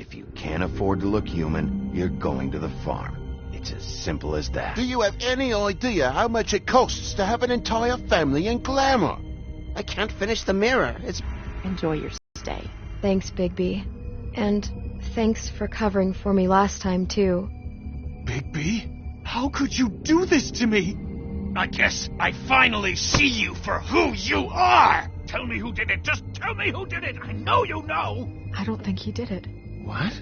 If you can't afford to look human, you're going to the farm. It's as simple as that. Do you have any idea how much it costs to have an entire family in Glamour? I can't finish the mirror. It's... Enjoy your stay. Thanks, Bigby. And thanks for covering for me last time, too. Bigby? How could you do this to me? I guess I finally see you for who you are! Tell me who did it! Just tell me who did it! I know you know! I don't think he did it. What?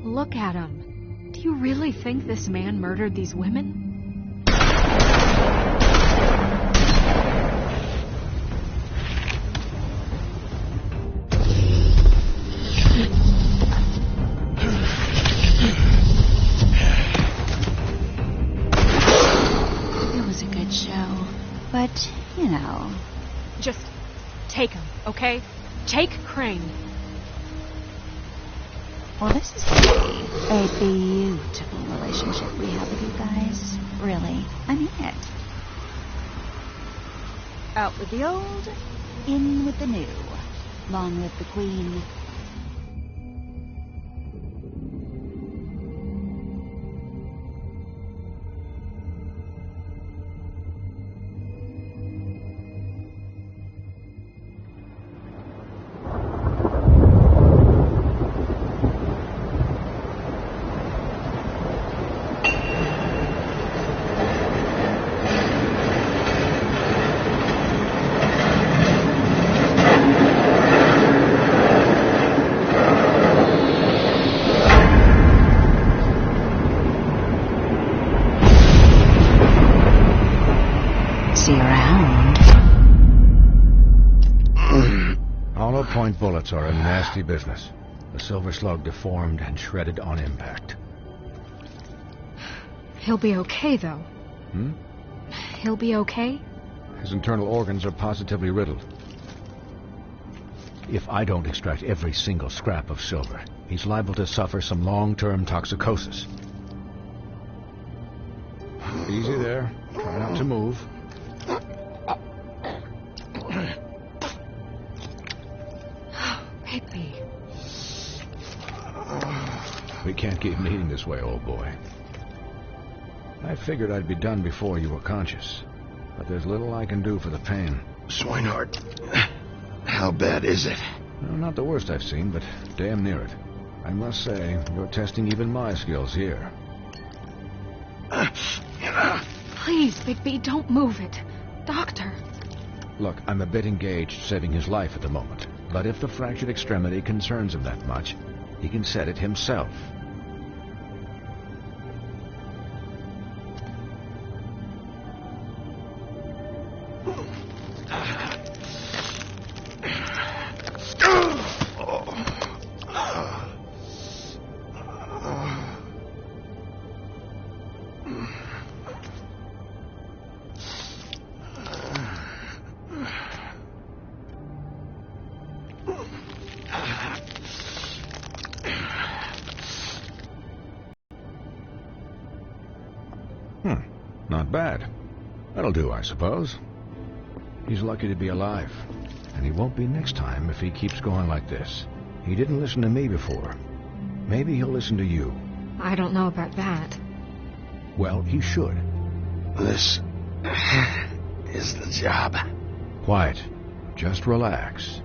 Look at him. Do you really think this man murdered these women? It was a good show, but, you know... Just take him, okay? Take Crane. Well, this is really a beautiful relationship we have with you guys. Really. I mean it. Out with the old, in with the new. Long live the Queen. See you around. Hollow point bullets are a nasty business. The Silver Slug deformed and shredded on impact. He'll be okay, though. He'll be okay? His internal organs are positively riddled. If I don't extract every single scrap of silver, he's liable to suffer some long-term toxicosis. Easy there. Try not to move. Bigby. We can't keep meeting this way, old boy. I figured I'd be done before you were conscious, but there's little I can do for the pain. Swinehart, how bad is it? Well, not the worst I've seen, but damn near it. I must say, you're testing even my skills here. Please, Bigby, don't move it. Doctor. Look, I'm a bit engaged saving his life at the moment, but if the fractured extremity concerns him that much, he can set it himself. Not bad. That'll do, I suppose. He's lucky to be alive. And he won't be next time if he keeps going like this. He didn't listen to me before. Maybe he'll listen to you. I don't know about that. Well, he should. This is the job. Quiet. Just relax.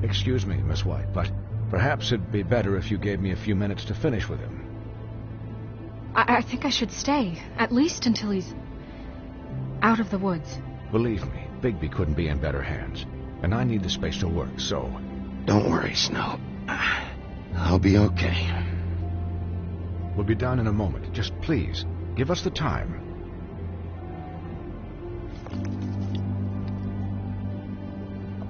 Excuse me, Miss White, but perhaps it'd be better if you gave me a few minutes to finish with him. I think I should stay, at least until he's out of the woods. Believe me, Bigby couldn't be in better hands, and I need the space to work, so... Don't worry, Snow. I'll be okay. We'll be down in a moment. Just please, give us the time.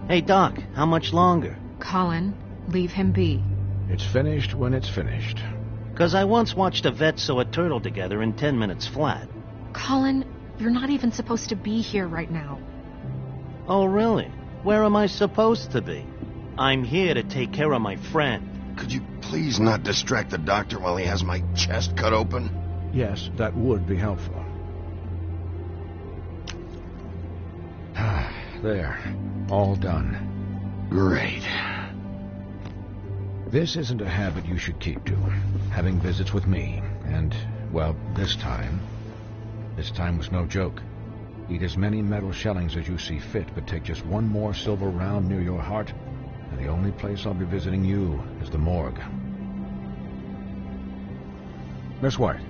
Hey, Doc, how much longer? Colin, leave him be. It's finished when it's finished. 'Cause I once watched a vet sew a turtle together in 10 minutes flat. Colin, you're not even supposed to be here right now. Oh, really? Where am I supposed to be? I'm here to take care of my friend. Could you please not distract the doctor while he has my chest cut open? Yes, that would be helpful. There. All done. Great. This isn't a habit you should keep to. Having visits with me. And, well, this time was no joke. Eat as many metal shellings as you see fit, but take just one more silver round near your heart, and the only place I'll be visiting you is the morgue. Miss White.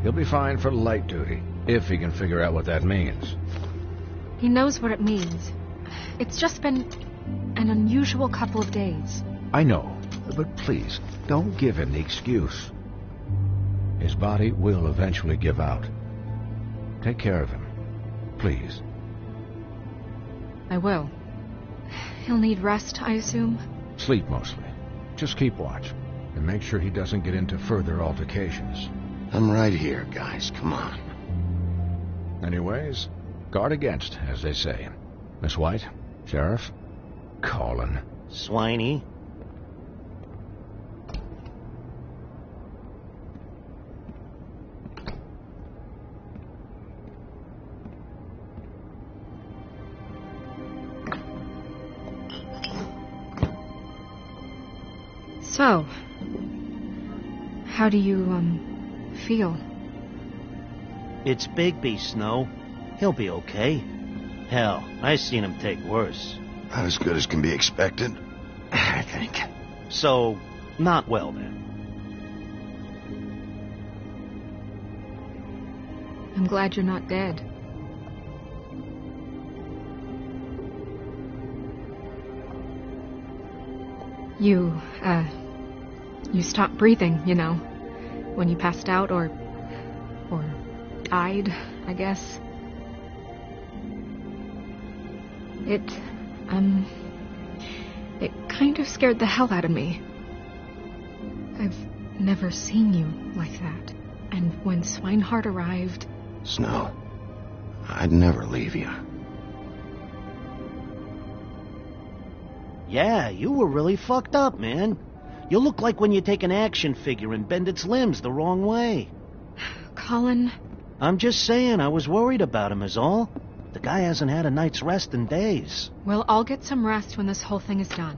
He'll be fine for light duty, if he can figure out what that means. He knows what it means. It's just been an unusual couple of days. I know, but please, don't give him the excuse. His body will eventually give out. Take care of him, please. I will. He'll need rest, I assume? Sleep mostly. Just keep watch, and make sure he doesn't get into further altercations. I'm right here, guys. Come on. Anyways, guard against, as they say. Miss White, Sheriff, Colin. Swiney. So, how do you, feel? It's Bigby, Snow. He'll be okay. Hell, I seen him take worse. Not as good as can be expected, I think. So, not well then. I'm glad you're not dead. You stopped breathing, you know, when you passed out or died, I guess. It kind of scared the hell out of me. I've never seen you like that. And when Swinehart arrived... Snow, I'd never leave you. Yeah, you were really fucked up, man. You look like when you take an action figure and bend its limbs the wrong way. Colin... I'm just saying, I was worried about him is all. The guy hasn't had a night's rest in days. Well, I'll get some rest when this whole thing is done.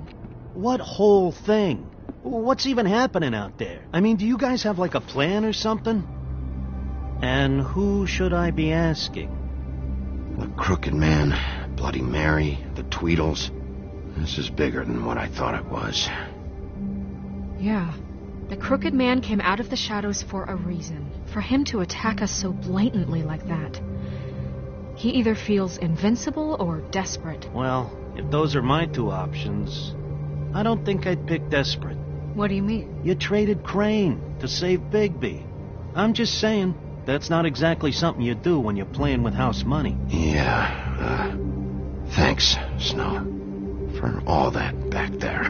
What whole thing? What's even happening out there? I mean, do you guys have like a plan or something? And who should I be asking? The Crooked Man, Bloody Mary, the Tweedles. This is bigger than what I thought it was. Yeah. The Crooked Man came out of the shadows for a reason. For him to attack us so blatantly like that. He either feels invincible or desperate. Well, if those are my two options, I don't think I'd pick desperate. What do you mean? You traded Crane to save Bigby. I'm just saying, that's not exactly something you do when you're playing with house money. Yeah, thanks, Snow, for all that back there.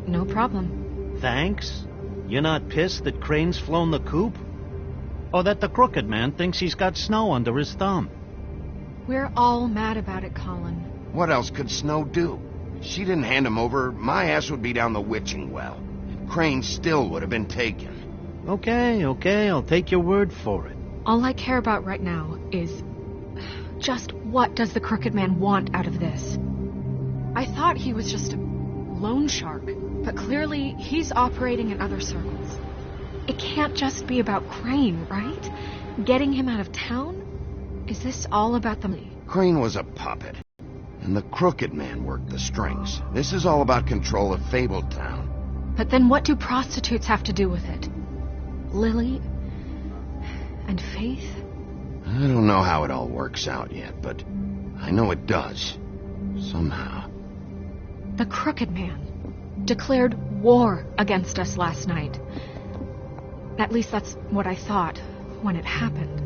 No problem. Thanks? You're not pissed that Crane's flown the coop? Or that the Crooked Man thinks he's got Snow under his thumb? We're all mad about it, Colin. What else could Snow do? If she didn't hand him over, my ass would be down the witching well. Crane still would have been taken. Okay, I'll take your word for it. All I care about right now is... just what does the Crooked Man want out of this? I thought he was just a loan shark, but clearly he's operating in other circles. It can't just be about Crane, right? Getting him out of town? Is this all about the... Crane was a puppet, and the Crooked Man worked the strings. This is all about control of Fabletown. But then what do prostitutes have to do with it? Lily? And Faith? I don't know how it all works out yet, but I know it does. Somehow. The Crooked Man declared war against us last night. At least that's what I thought when it happened.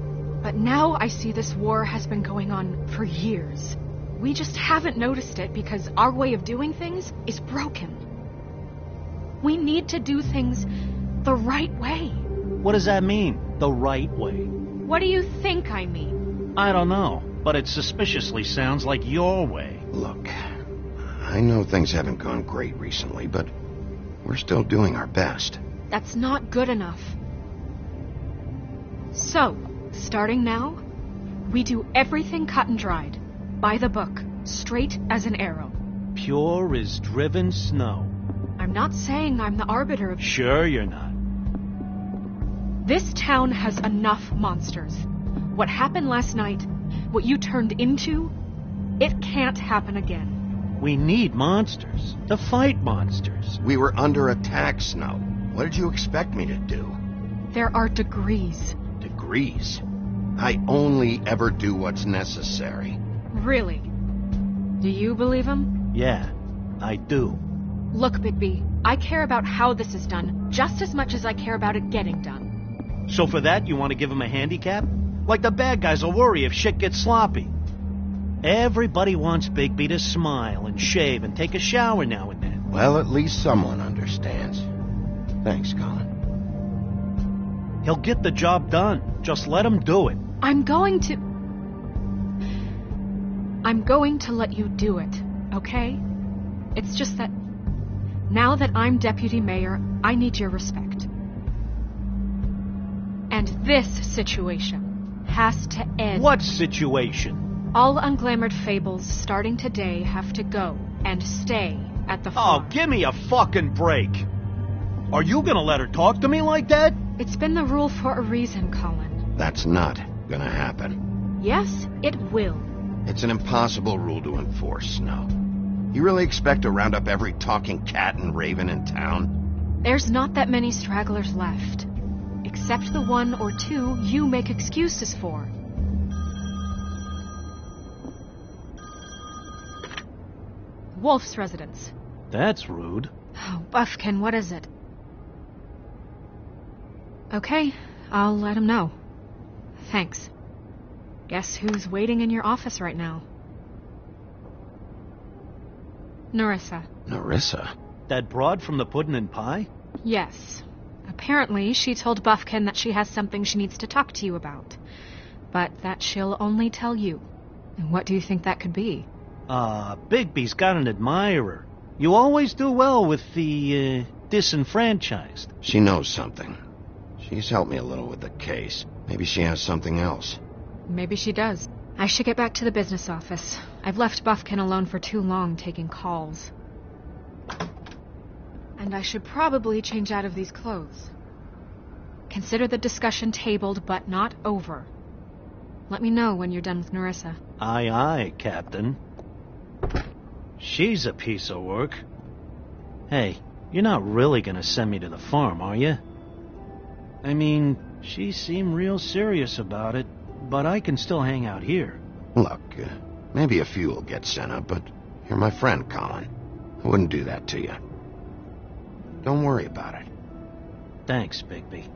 But now I see this war has been going on for years. We just haven't noticed it because our way of doing things is broken. We need to do things the right way. What does that mean, the right way? What do you think I mean? I don't know, but it suspiciously sounds like your way. Look, I know things haven't gone great recently, but we're still doing our best. That's not good enough. So, starting now, we do everything cut and dried. by the book, straight as an arrow. Pure as driven snow. I'm not saying I'm the arbiter of... Sure you're not. This town has enough monsters. What happened last night, what you turned into, it can't happen again. We need monsters. To fight monsters. We were under attack, Snow. What did you expect me to do? There are degrees. Degrees? I only ever do what's necessary. Really? Do you believe him? Yeah, I do. Look, Bigby, I care about how this is done just as much as I care about it getting done. So for that, you want to give him a handicap? Like the bad guys will worry if shit gets sloppy. Everybody wants Bigby to smile and shave and take a shower now and then. Well, at least someone understands. Thanks, Colin. He'll get the job done. Just let him do it. I'm going to let you do it, okay? It's just that now that I'm deputy mayor, I need your respect. And this situation has to end. What situation? All unglamored fables starting today have to go and stay at the farm. Oh, give me a fucking break. Are you gonna let her talk to me like that? It's been the rule for a reason, Colin. That's not gonna happen. Yes, it will. It's an impossible rule to enforce, Snow. You really expect to round up every talking cat and raven in town? There's not that many stragglers left. Except the one or two you make excuses for. Wolf's residence. That's rude. Oh, Buffkin, what is it? Okay, I'll let him know. Thanks. Guess who's waiting in your office right now? Nerissa. Nerissa? That broad from the Puddin' and Pie? Yes. Apparently, she told Buffkin that she has something she needs to talk to you about. But that she'll only tell you. And what do you think that could be? Bigby's got an admirer. You always do well with the, disenfranchised. She knows something. She's helped me a little with the case. Maybe she has something else. Maybe she does. I should get back to the business office. I've left Buffkin alone for too long taking calls. And I should probably change out of these clothes. Consider the discussion tabled, but not over. Let me know when you're done with Nerissa. Aye, aye, Captain. She's a piece of work. Hey, you're not really gonna send me to the farm, are you? I mean, she seemed real serious about it, but I can still hang out here. Look, maybe a few will get sent up, but you're my friend, Colin. I wouldn't do that to you. Don't worry about it. Thanks, Bigby.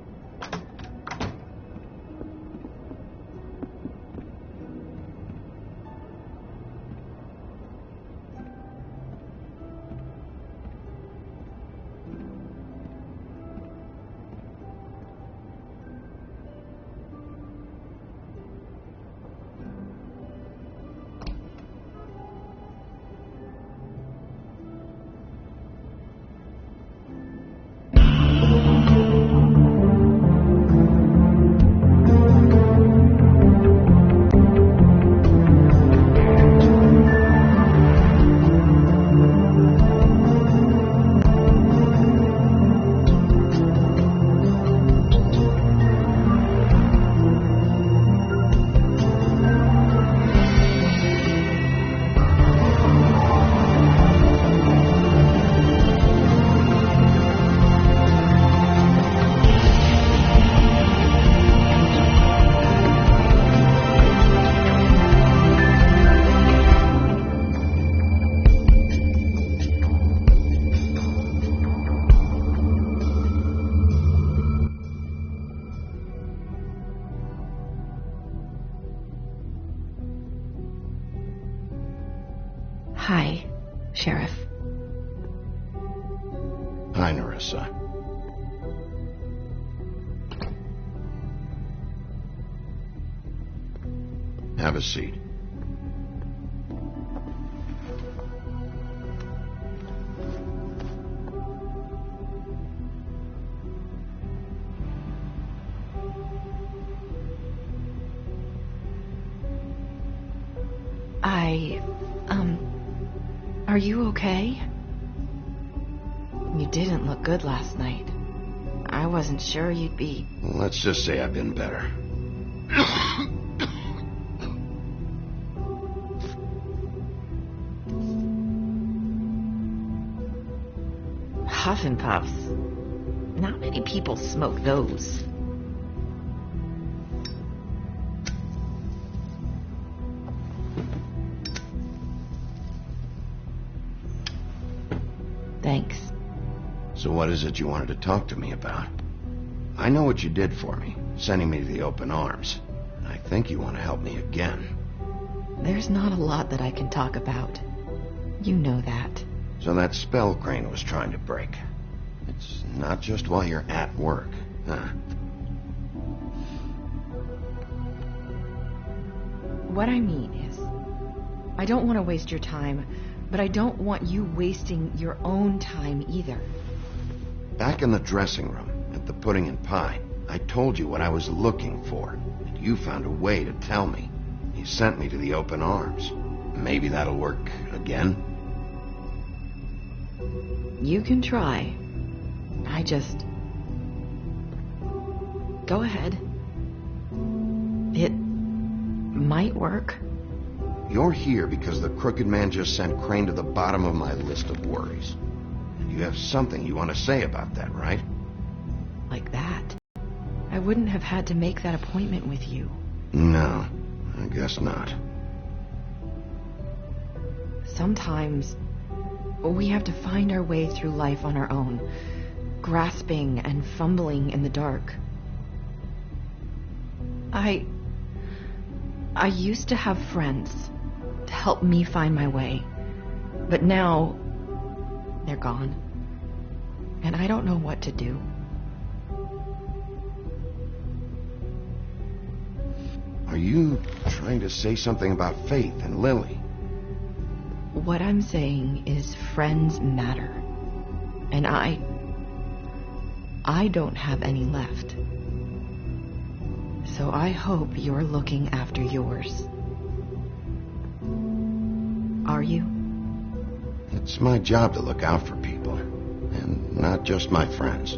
Hi, Sheriff. Hi, Nerissa. Have a seat. I Are you okay? You didn't look good last night. I wasn't sure you'd be... Let's just say I've been better. Huff and puffs. Not many people smoke those. Thanks. So what is it you wanted to talk to me about? I know what you did for me, sending me to the open arms. I think you want to help me again. There's not a lot that I can talk about. You know that. So that spell Crane was trying to break. It's not just while you're at work, huh? What I mean is, I don't want to waste your time, but I don't want you wasting your own time either. Back in the dressing room, at the Pudding and Pie, I told you what I was looking for, and you found a way to tell me. You sent me to the open arms. Maybe that'll work again? You can try. I just... Go ahead. It might work. You're here because the Crooked Man just sent Crane to the bottom of my list of worries. And you have something you want to say about that, right? Like that. I wouldn't have had to make that appointment with you. No, I guess not. Sometimes we have to find our way through life on our own, grasping and fumbling in the dark. I used to have friends to help me find my way, but now they're gone, and I don't know what to do. Are you trying to say something about Faith and Lily? What I'm saying is friends matter, and I don't have any left. So I hope you're looking after yours. Are you? It's my job to look out for people, and not just my friends.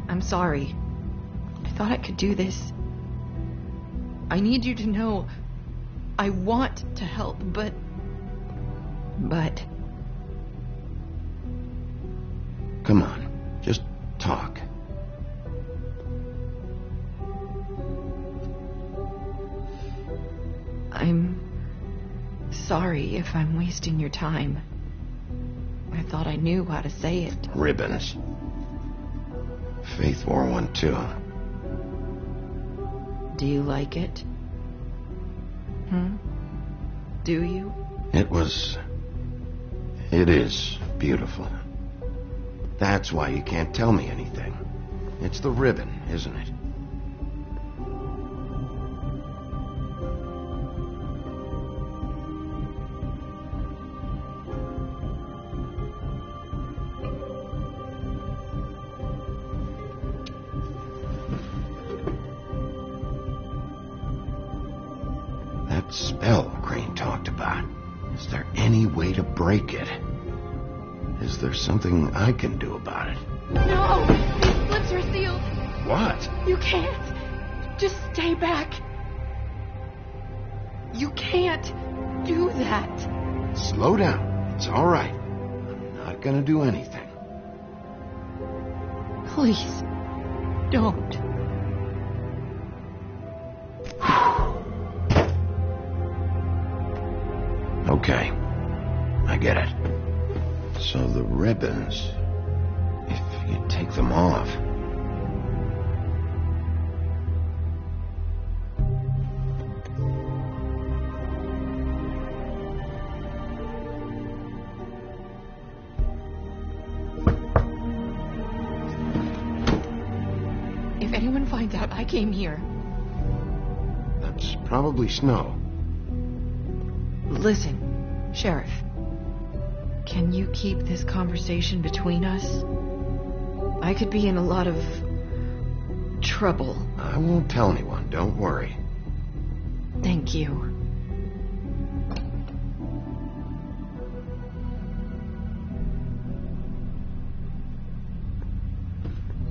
I'm sorry. I thought I could do this. I need you to know I want to help, but... Come on, just talk. I'm sorry if I'm wasting your time. I thought I knew how to say it. Ribbons. Faith wore one too. Do you like it? Do you? It is beautiful. That's why you can't tell me anything. It's the ribbon, isn't it? That spell Crane talked about. Is there any way to break it? Is there something I can do about it? No! These lips are sealed! What? You can't! Just stay back! You can't do that! Slow down. It's all right. I'm not gonna do anything. Please, don't. Okay. I get it. So the ribbons, if you take them off... If anyone finds out I came here... That's probably Snow. Listen, Sheriff. Can you keep this conversation between us? I could be in a lot of trouble. I won't tell anyone, don't worry. Thank you.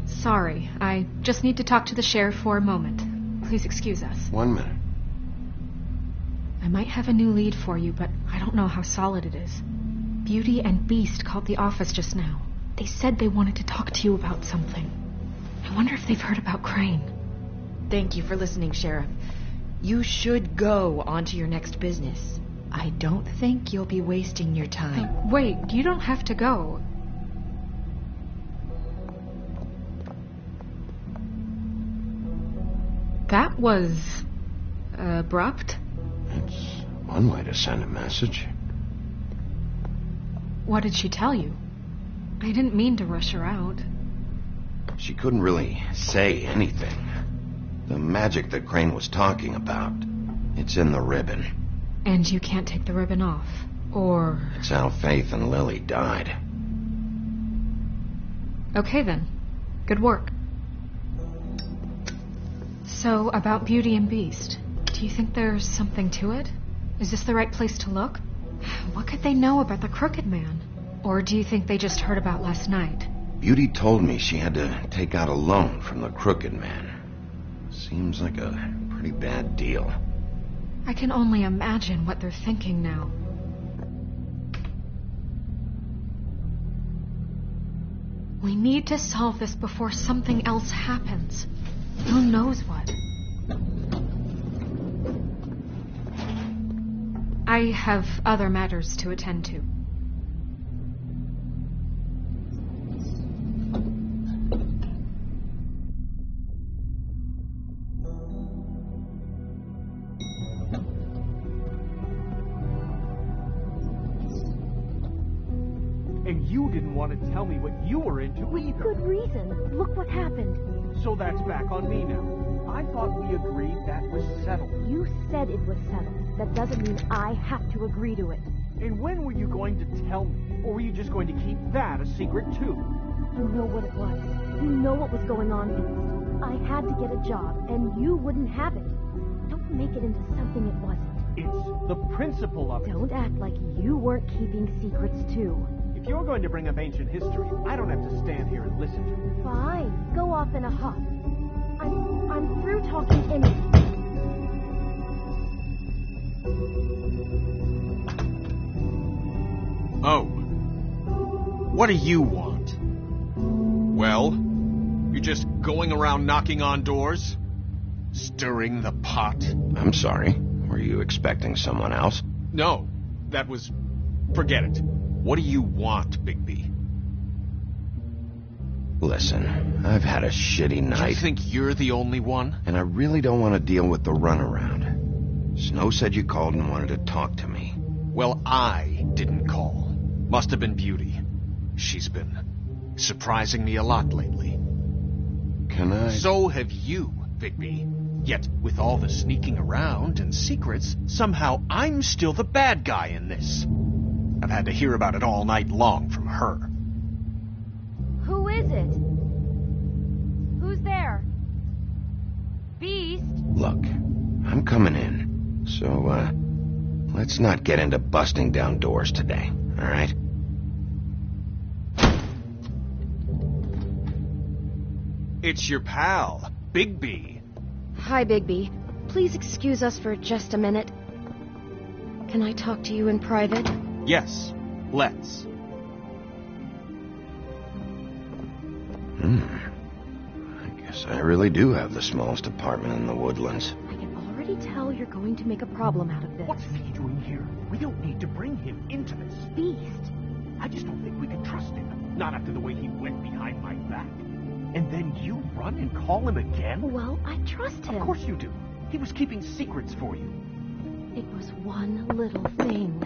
Sorry, I just need to talk to the sheriff for a moment. Please excuse us. 1 minute. I might have a new lead for you, but I don't know how solid it is. Beauty and Beast called the office just now. They said they wanted to talk to you about something. I wonder if they've heard about Crane. Thank you for listening, Sheriff. You should go on to your next business. I don't think you'll be wasting your time. Wait, you don't have to go. That was abrupt. It's one way to send a message. What did she tell you? I didn't mean to rush her out. She couldn't really say anything. The magic that Crane was talking about, it's in the ribbon. And you can't take the ribbon off, or... It's how Faith and Lily died. Okay then. Good work. So, about Beauty and Beast, do you think there's something to it? Is this the right place to look? What could they know about the Crooked Man? Or do you think they just heard about last night? Beauty told me she had to take out a loan from the Crooked Man. Seems like a pretty bad deal. I can only imagine what they're thinking now. We need to solve this before something else happens. Who knows what? I have other matters to attend to. And you didn't want to tell me what you were into either. Good reason. Look what happened. So that's back on me now. I thought we agreed that was settled. You said it was settled. That doesn't mean I have to agree to it. And when were you going to tell me? Or were you just going to keep that a secret too? You know what it was. You know what was going on, Beast. I had to get a job, and you wouldn't have it. Don't make it into something it wasn't. It's the principle of it. Don't act like you weren't keeping secrets too. If you're going to bring up ancient history, I don't have to stand here and listen to it. Fine. Go off in a huff. I'm through talking anyway. Oh. What do you want? Well, you're just going around knocking on doors? Stirring the pot? I'm sorry. Were you expecting someone else? No, that was... Forget it. What do you want, Bigby? Listen, I've had a shitty night. You think you're the only one? And I really don't want to deal with the runaround. Snow said you called and wanted to talk to me. Well, I didn't call. Must have been Beauty. She's been surprising me a lot lately. Can I... So have you, Bigby. Yet, with all the sneaking around and secrets, somehow I'm still the bad guy in this. I've had to hear about it all night long from her. Who is it? Who's there? Beast? Look, I'm coming in. So, let's not get into busting down doors today, all right? It's your pal, Bigby. Hi, Bigby. Please excuse us for just a minute. Can I talk to you in private? Yes, let's. I guess I really do have the smallest apartment in the Woodlands. I can already tell you're going to make a problem out of this. What's he doing here? We don't need to bring him into this. Beast? I just don't think we can trust him. Not after the way he went behind my back. And then you run and call him again? Well, I trust him. Of course you do. He was keeping secrets for you. It was one little thing.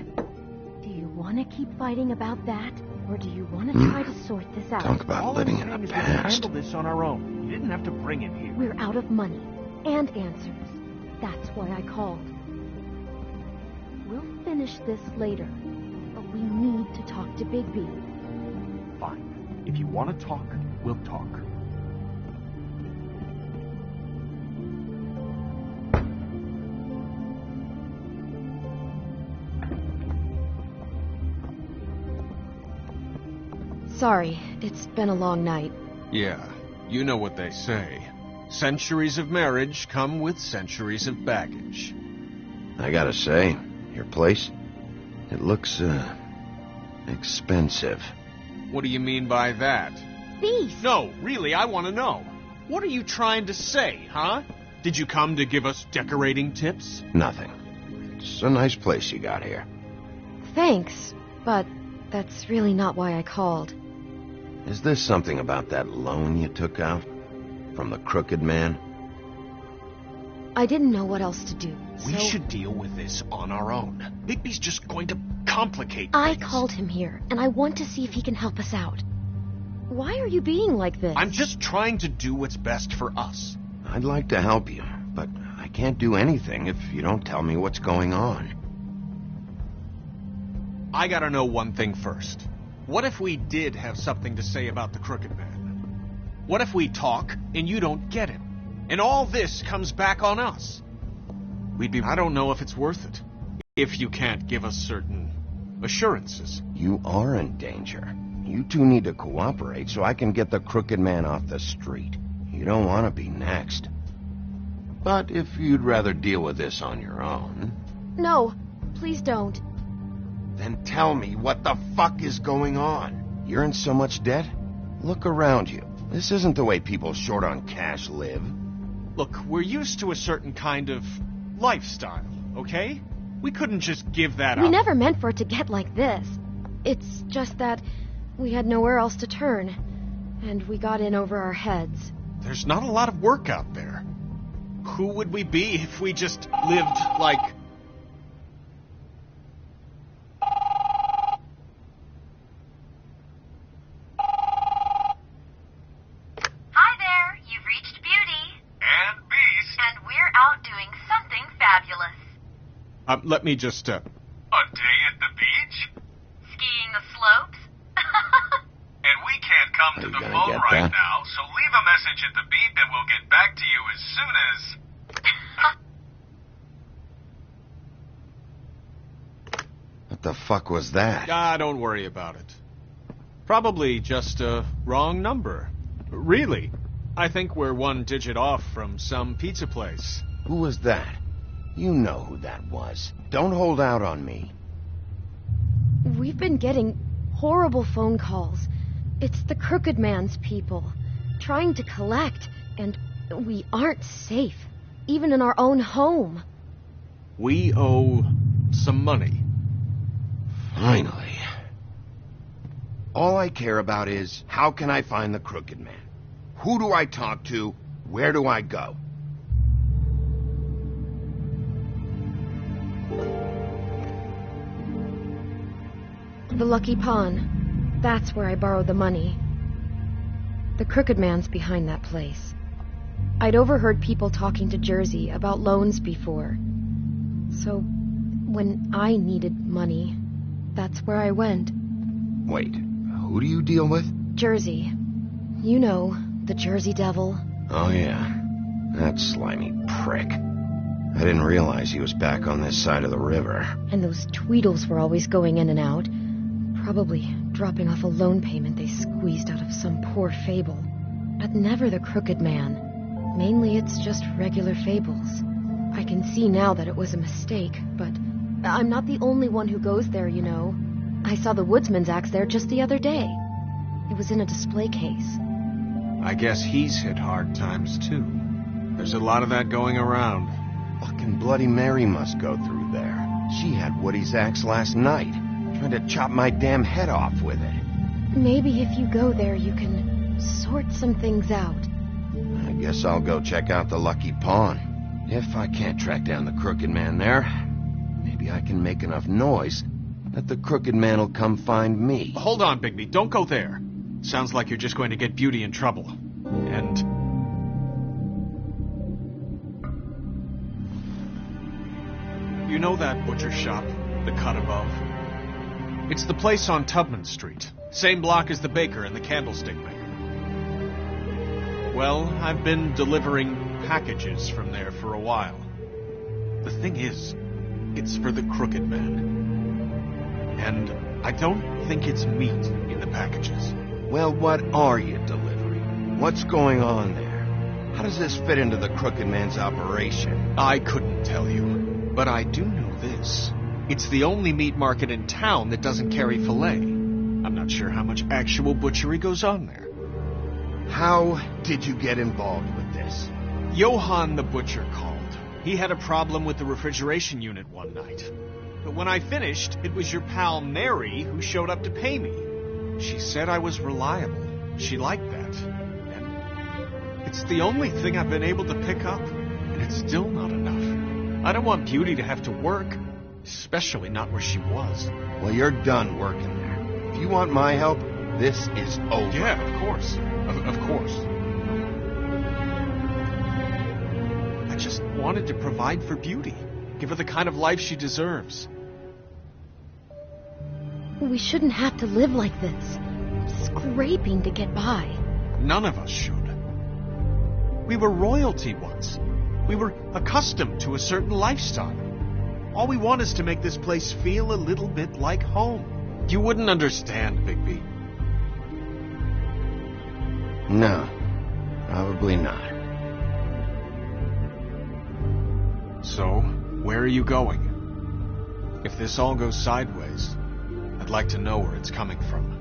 Do you want to keep fighting about that? Or do you want to try to sort this out? Talk about All living I'm in the saying is we can past. handle this on our own. You didn't have to bring him here. We're out of money and answers. That's why I called. We'll finish this later, but we need to talk to Bigby. Fine. If you want to talk, we'll talk. Sorry, it's been a long night. Yeah, you know what they say. Centuries of marriage come with centuries of baggage. I gotta say, your place, it looks, expensive. What do you mean by that? Beast! No, really, I want to know. What are you trying to say, huh? Did you come to give us decorating tips? Nothing. It's a nice place you got here. Thanks, but that's really not why I called. Is this something about that loan you took out? From the Crooked Man? I didn't know what else to do, We so should deal with this on our own. Bigby's just going to complicate I things. called him here, and I want to see if he can help us out. Why are you being like this? I'm just trying to do what's best for us. I'd like to help you, but I can't do anything if you don't tell me what's going on. I gotta know one thing first. What if we did have something to say about the Crooked Man? What if we talk and you don't get him? And all this comes back on us? I don't know if it's worth it. If you can't give us certain assurances. You are in danger. You two need to cooperate so I can get the Crooked Man off the street. You don't want to be next. But if you'd rather deal with this on your own... No, please don't. Then tell me what the fuck is going on. You're in so much debt? Look around you. This isn't the way people short on cash live. Look, we're used to a certain kind of lifestyle, okay? We couldn't just give that up. We never meant for it to get like this. It's just that we had nowhere else to turn, and we got in over our heads. There's not a lot of work out there. Who would we be if we just lived like... Hi there, you've reached Beauty. And Beast. And we're out doing something fabulous. Let me just, A day at the beach? Skiing the slopes? And we can't come Are to you the gonna phone get right that? now, so leave a message at the beep and we'll get back to you as soon as... What the fuck was that? don't worry about it. Probably just a wrong number. Really, I think we're one digit off from some pizza place. Who was that? You know who that was. Don't hold out on me. We've been getting horrible phone calls. It's the Crooked Man's people, trying to collect, and we aren't safe, even in our own home. We owe some money. Finally. All I care about is, how can I find the Crooked Man? Who do I talk to? Where do I go? The Lucky Pawn. That's where I borrowed the money. The Crooked Man's behind that place. I'd overheard people talking to Jersey about loans before. So, when I needed money, that's where I went. Wait, who do you deal with? Jersey. You know, the Jersey Devil. Oh yeah, that slimy prick. I didn't realize he was back on this side of the river. And those Tweedles were always going in and out. Probably dropping off a loan payment they squeezed out of some poor fable. But never the Crooked Man. Mainly it's just regular fables. I can see now that it was a mistake, but I'm not the only one who goes there, you know. I saw the woodsman's axe there just the other day. It was in a display case. I guess he's hit hard times, too. There's a lot of that going around. Fucking Bloody Mary must go through there. She had Woody's axe last night, trying to chop my damn head off with it. Maybe if you go there, you can sort some things out. I guess I'll go check out the Lucky Pawn. If I can't track down the Crooked Man there, maybe I can make enough noise that the Crooked Man will come find me. Hold on, Bigby. Don't go there. Sounds like you're just going to get Beauty in trouble. And... you know that butcher shop, the cut above? It's the place on Tubman Street. Same block as the baker and the candlestick maker. Well, I've been delivering packages from there for a while. The thing is, it's for the Crooked Man. And I don't think it's meat in the packages. Well, what are you delivering? What's going on there? How does this fit into the Crooked Man's operation? I couldn't tell you, but I do know this. It's the only meat market in town that doesn't carry filet. I'm not sure how much actual butchery goes on there. How did you get involved with this? Johann the butcher called. He had a problem with the refrigeration unit one night. But when I finished, it was your pal Mary who showed up to pay me. She said I was reliable. She liked that. And it's the only thing I've been able to pick up, and it's still not enough. I don't want Beauty to have to work, especially not where she was. Well, you're done working there. If you want my help, this is over. Yeah, of course. Of course. I just wanted to provide for Beauty. Give her the kind of life she deserves. We shouldn't have to live like this, scraping to get by. None of us should. We were royalty once. We were accustomed to a certain lifestyle. All we want is to make this place feel a little bit like home. You wouldn't understand, Bigby. No, probably not. So, where are you going? If this all goes sideways, I'd like to know where it's coming from.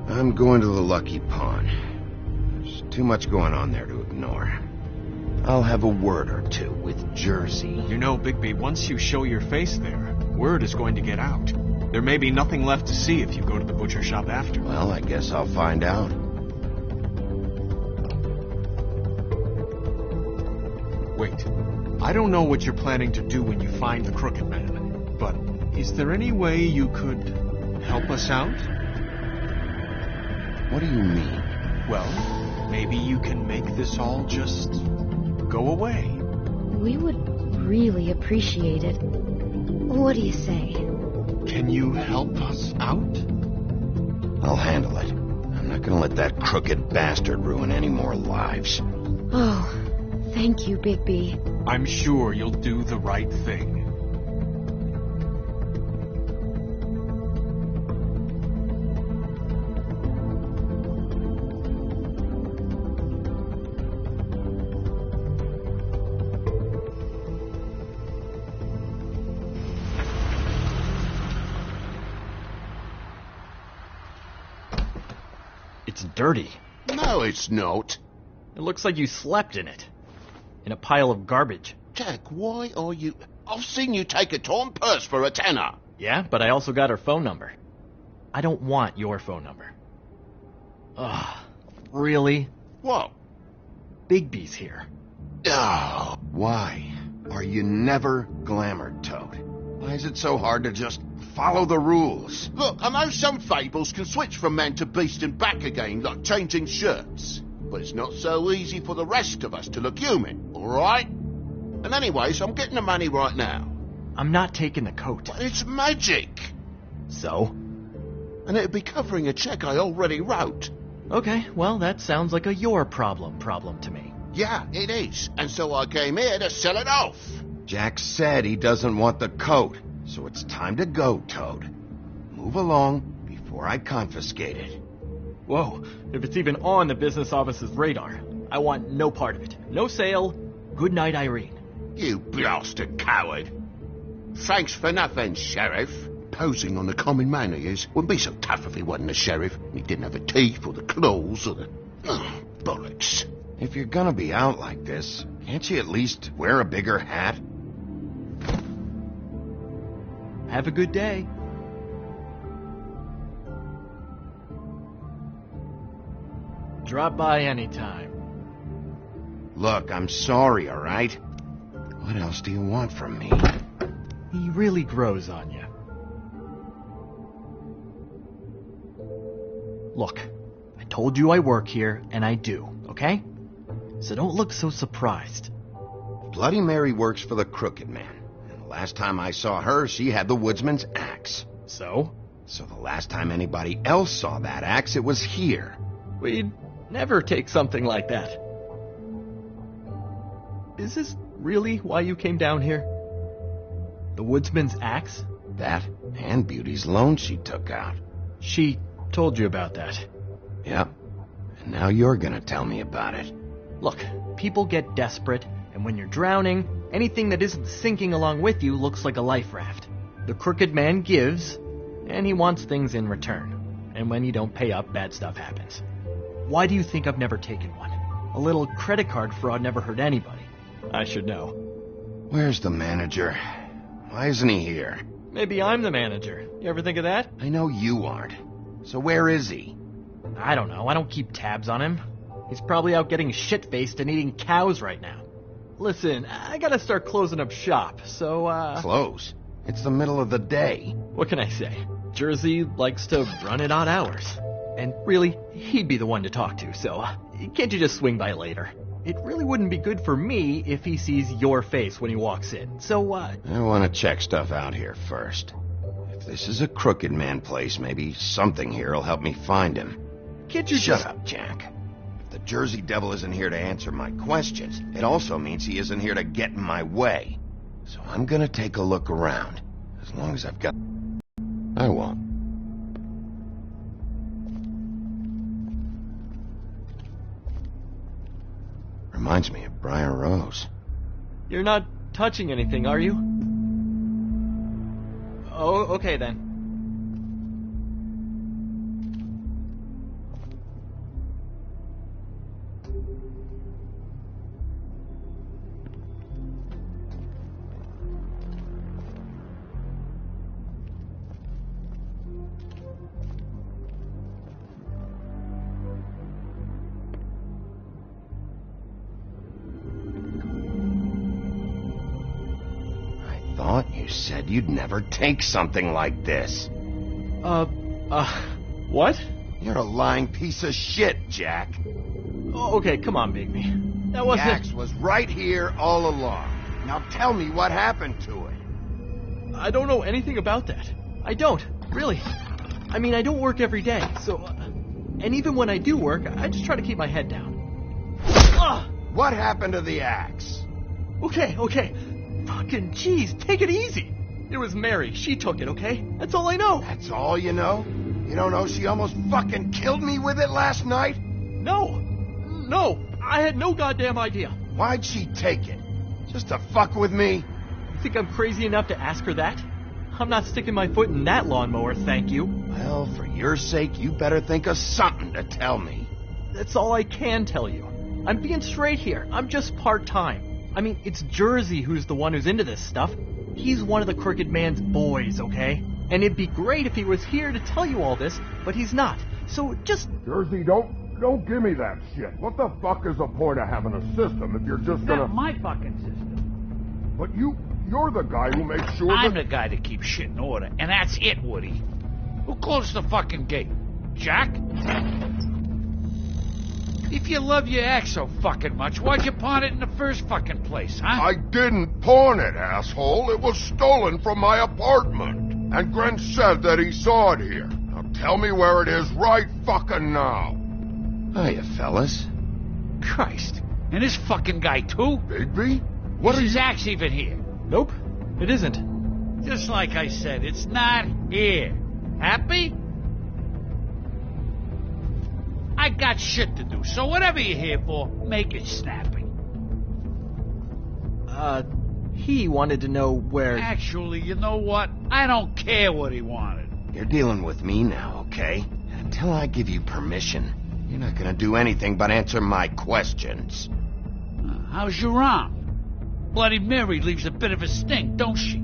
I'm going to the Lucky Pawn. There's too much going on there to ignore. I'll have a word or two with Jersey. You know, Bigby, once you show your face there, word is going to get out. There may be nothing left to see if you go to the butcher shop after. Well, I guess I'll find out. Wait. I don't know what you're planning to do when you find the Crooked Man, but is there any way you could help us out? What do you mean? Well, maybe you can make this all just go away. We would really appreciate it. What do you say? Can you help us out? I'll handle it. I'm not gonna let that crooked bastard ruin any more lives. Oh, thank you, Bigby. I'm sure you'll do the right thing. It's dirty. No, it's not. It looks like you slept in it. In a pile of garbage. Jack, why are you... I've seen you take a torn purse for a tenner. Yeah, but I also got her phone number. I don't want your phone number. Ugh, really? What? Bigby's here. Oh, why are you never glamored, Toad? Why is it so hard to just follow the rules? Look, I know some fables can switch from man to beast and back again, like changing shirts. But it's not so easy for the rest of us to look human, all right? And anyways, I'm getting the money right now. I'm not taking the coat. But it's magic. So? And it'd be covering a check I already wrote. Okay, well, that sounds like a your problem to me. Yeah, it is. And so I came here to sell it off. Jack said he doesn't want the coat, so it's time to go, Toad. Move along before I confiscate it. Whoa, if it's even on the business office's radar, I want no part of it. No sale. Good night, Irene. You blasted coward. Thanks for nothing, Sheriff. Posing on the common man he is wouldn't be so tough if he wasn't a sheriff. He didn't have the teeth or the claws or the... Oh, bollocks. If you're gonna be out like this, can't you at least wear a bigger hat? Have a good day. Drop by anytime. Look, I'm sorry, all right? What else do you want from me? He really grows on you. Look, I told you I work here, and I do, okay? So don't look so surprised. Bloody Mary works for the Crooked Man. And the last time I saw her, she had the woodsman's axe. So? So the last time anybody else saw that axe, it was here. We'd never take something like that. Is this really why you came down here? The woodsman's axe? That and Beauty's loan she took out. She told you about that. Yep. And now you're gonna tell me about it. Look, people get desperate, and when you're drowning, anything that isn't sinking along with you looks like a life raft. The crooked man gives, and he wants things in return. And when you don't pay up, bad stuff happens. Why do you think I've never taken one? A little credit card fraud never hurt anybody. I should know. Where's the manager? Why isn't he here? Maybe I'm the manager. You ever think of that? I know you aren't. So where is he? I don't know. I don't keep tabs on him. He's probably out getting shit-faced and eating cows right now. Listen, I gotta start closing up shop, so, Close? It's the middle of the day. What can I say? Jersey likes to run at odd hours. And really, he'd be the one to talk to, so can't you just swing by later? It really wouldn't be good for me if he sees your face when he walks in, so, I want to check stuff out here first. If this is a crooked man place, maybe something here will help me find him. Can't you Shut up, Jack. If the Jersey Devil isn't here to answer my questions, it also means he isn't here to get in my way. So I'm gonna take a look around. As long as I've got... I won't. Reminds me of Briar Rose. You're not touching anything, are you? Oh, okay then. You said you'd never take something like this. What? You're a lying piece of shit, Jack. Oh, okay, come on, Bigby. That wasn't... The axe was right here all along. Now tell me what happened to it. I don't know anything about that. I don't, really. I mean, I don't work every day, so... and even when I do work, I just try to keep my head down. What happened to the axe? Okay. Fucking jeez, take it easy. It was Mary. She took it, okay? That's all I know. That's all you know? You don't know she almost fucking killed me with it last night? No. I had no goddamn idea. Why'd she take it? Just to fuck with me? You think I'm crazy enough to ask her that? I'm not sticking my foot in that lawnmower, thank you. Well, for your sake, you better think of something to tell me. That's all I can tell you. I'm being straight here. I'm just part-time. I mean, it's Jersey who's the one who's into this stuff. He's one of the crooked man's boys, okay? And it'd be great if he was here to tell you all this, but he's not. So just... Jersey, don't give me that shit. What the fuck is the point of having a system if you're just gonna... Not my fucking system. But you're the guy who makes sure I'm the guy that keeps shit in order, and that's it, Woody. Who closed the fucking gate? Jack? If you love your ex so fucking much, why'd you pawn it in the first fucking place, huh? I didn't pawn it, asshole. It was stolen from my apartment. And Gren said that he saw it here. Now tell me where it is right fucking now. Hiya, fellas. Christ. And this fucking guy, too? Bigby? Is his axe even here? Nope, it isn't. Just like I said, it's not here. Happy? I got shit to do, so whatever you're here for, make it snappy. He wanted to know where... Actually, you know what? I don't care what he wanted. You're dealing with me now, okay? And until I give you permission, you're not gonna do anything but answer my questions. How's your arm? Bloody Mary leaves a bit of a stink, don't she?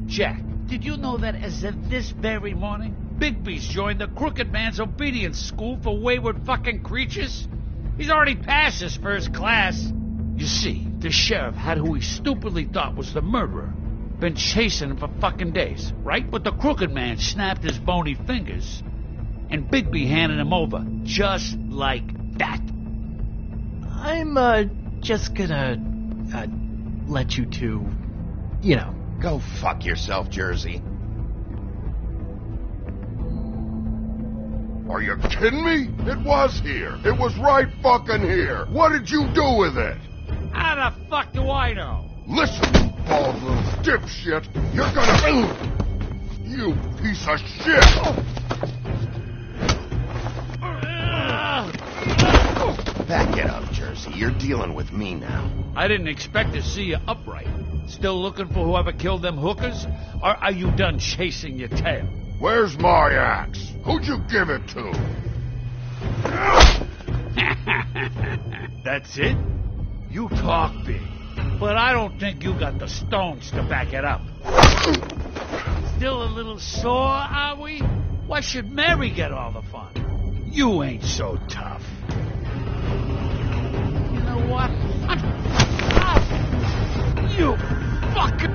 Jack, did you know that as of this very morning, Bigby's joined the Crooked Man's Obedience School for Wayward Fucking Creatures? He's already passed his first class. You see, the sheriff had who he stupidly thought was the murderer. Been chasing him for fucking days, right? But the Crooked Man snapped his bony fingers, and Bigby handed him over, just like that. I'm, just gonna, let you two, you know. Go fuck yourself, Jersey. Are you kidding me? It was here. It was right fucking here. What did you do with it? How the fuck do I know? Listen, you bald little dipshit. You're gonna... You piece of shit! Back it up, Jersey. You're dealing with me now. I didn't expect to see you upright. Still looking for whoever killed them hookers? Or are you done chasing your tail? Where's my axe? Who'd you give it to? That's it? You talk big, but I don't think you got the stones to back it up. Still a little sore, are we? Why should Mary get all the fun? You ain't so tough. You know what? You fucker!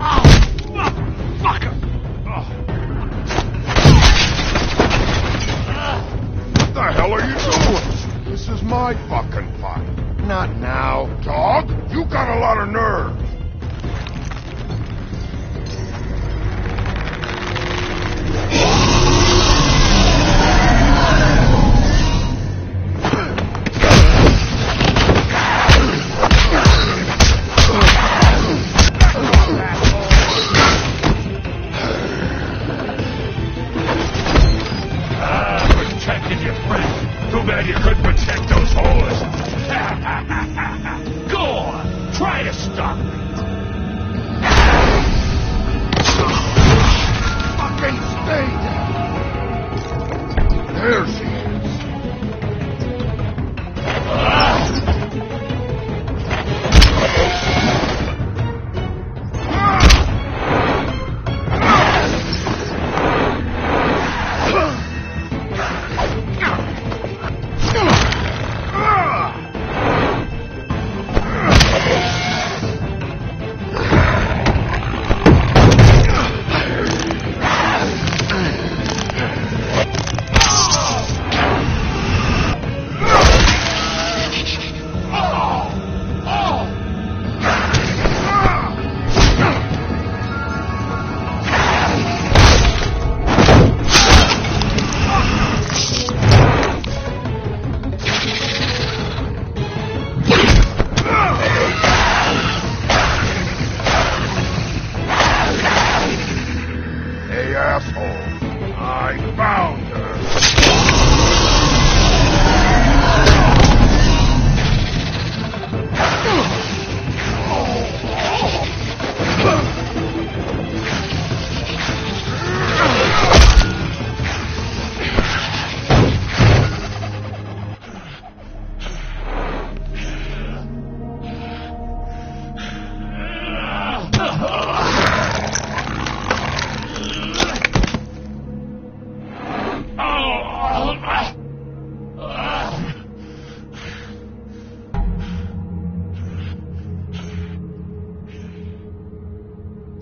Oh, fucker! What the hell are you doing? This is my fucking fight. Not now. Dog, you got a lot of nerve. Protecting your friend. Too bad you couldn't protect those whores. Go on, try to stop me. Fucking stay there. There she is.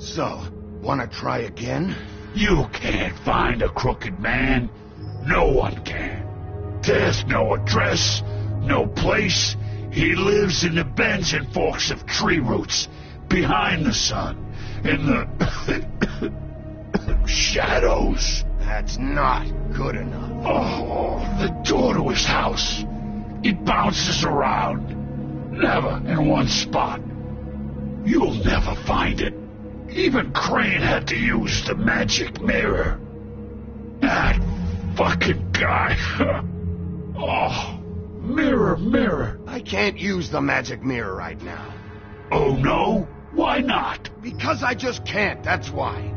So, wanna try again? You can't find a crooked man. No one can. There's no address, no place. He lives in the bends and forks of tree roots, behind the sun, in the shadows. That's not good enough. Oh, the door to his house. He bounces around, never in one spot. You'll never find it. Even Crane had to use the magic mirror. That fucking guy. Oh, mirror, mirror. I can't use the magic mirror right now. Oh, no? Why not? Because I just can't, that's why.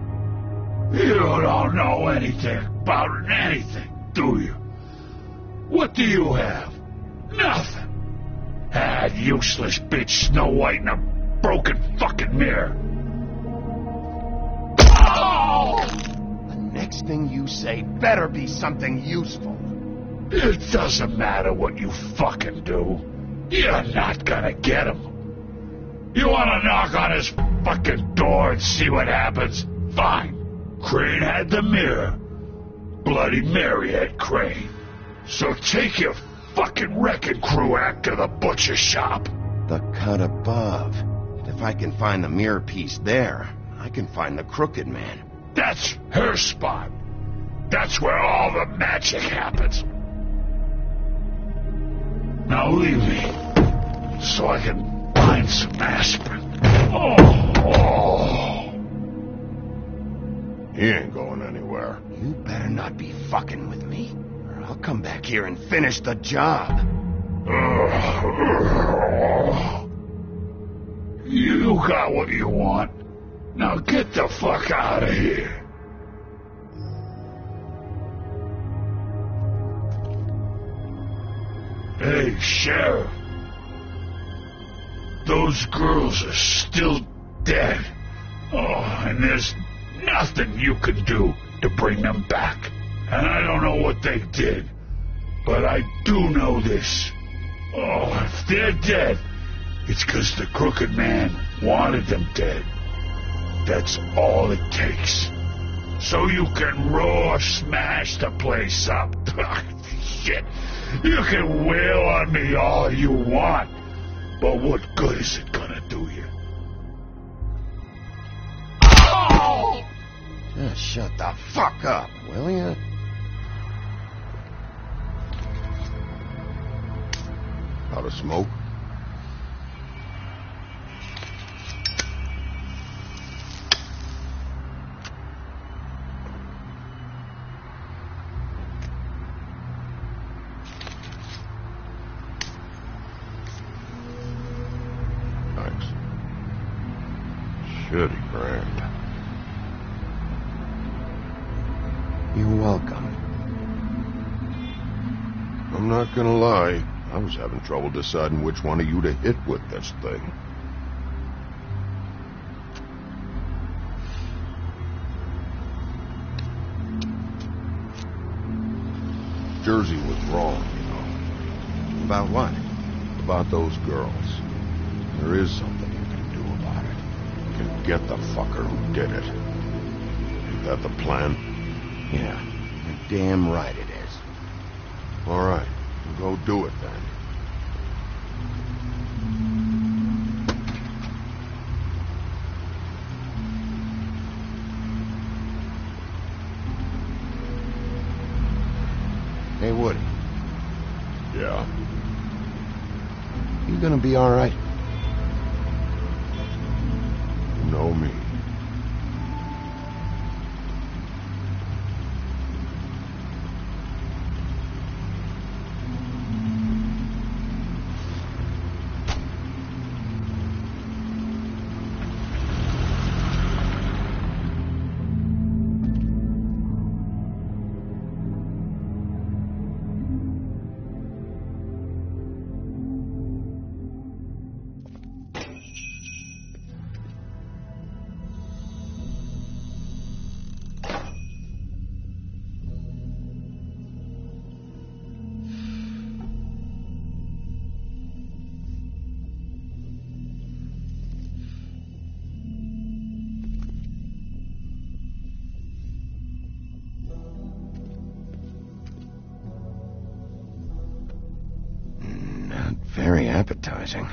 You don't know anything about anything, do you? What do you have? Nothing. That useless bitch Snow White and a broken fucking mirror. Oh! The next thing you say better be something useful. It doesn't matter what you fucking do. You're not gonna get him. You wanna knock on his fucking door and see what happens? Fine. Crane had the mirror. Bloody Mary had Crane. So take your fucking wrecking crew act to the butcher shop. The cut above. If I can find the mirror piece there, I can find the Crooked Man. That's her spot. That's where all the magic happens. Now leave me, so I can find some aspirin. He ain't going anywhere. You better not be fucking with me, or I'll come back here and finish the job. You got what you want. Now get the fuck out of here. Hey, Sheriff. Those girls are still dead. And there's nothing you can do to bring them back. And I don't know what they did, but I do know this. If they're dead, it's 'cause the Crooked Man wanted them dead. That's all it takes. So you can raw smash the place up. Shit. You can wail on me all you want, but what good is it gonna do you? Shut the fuck up, will ya? Out of smoke? Thanks. Shitty grand. You're welcome. I'm not gonna lie. I was having trouble deciding which one of you to hit with this thing. Jersey was wrong, you know. About what? About those girls. There is something you can do about it. You can get the fucker who did it. Ain't that the plan? Yeah, you're damn right it is. All right, go do it then. Hey, Woody. Yeah? You gonna be all right? You know me. Very appetizing.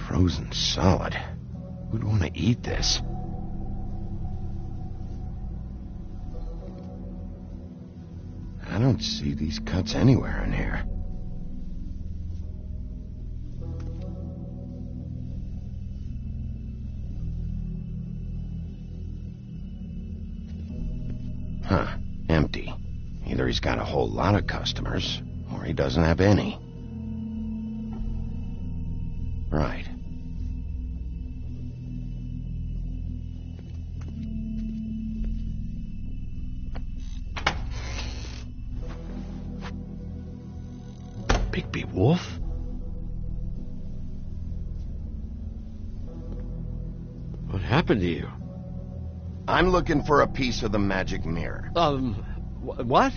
Frozen solid. Who'd want to eat this? I don't see these cuts anywhere in here. Huh. Empty. Either he's got a whole lot of customers, or he doesn't have any. Right. Bigby Wolf? What happened to you? I'm looking for a piece of the magic mirror. What?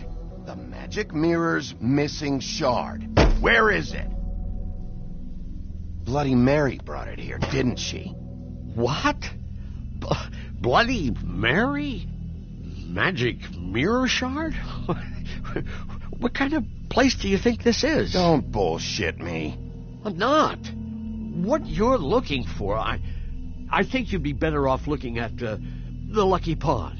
The magic mirror's missing shard. Where is it? Bloody Mary brought it here, didn't she? What? Bloody Mary? Magic mirror shard? What kind of place do you think this is? Don't bullshit me. I'm not. What you're looking for, I think you'd be better off looking at the Lucky Pond.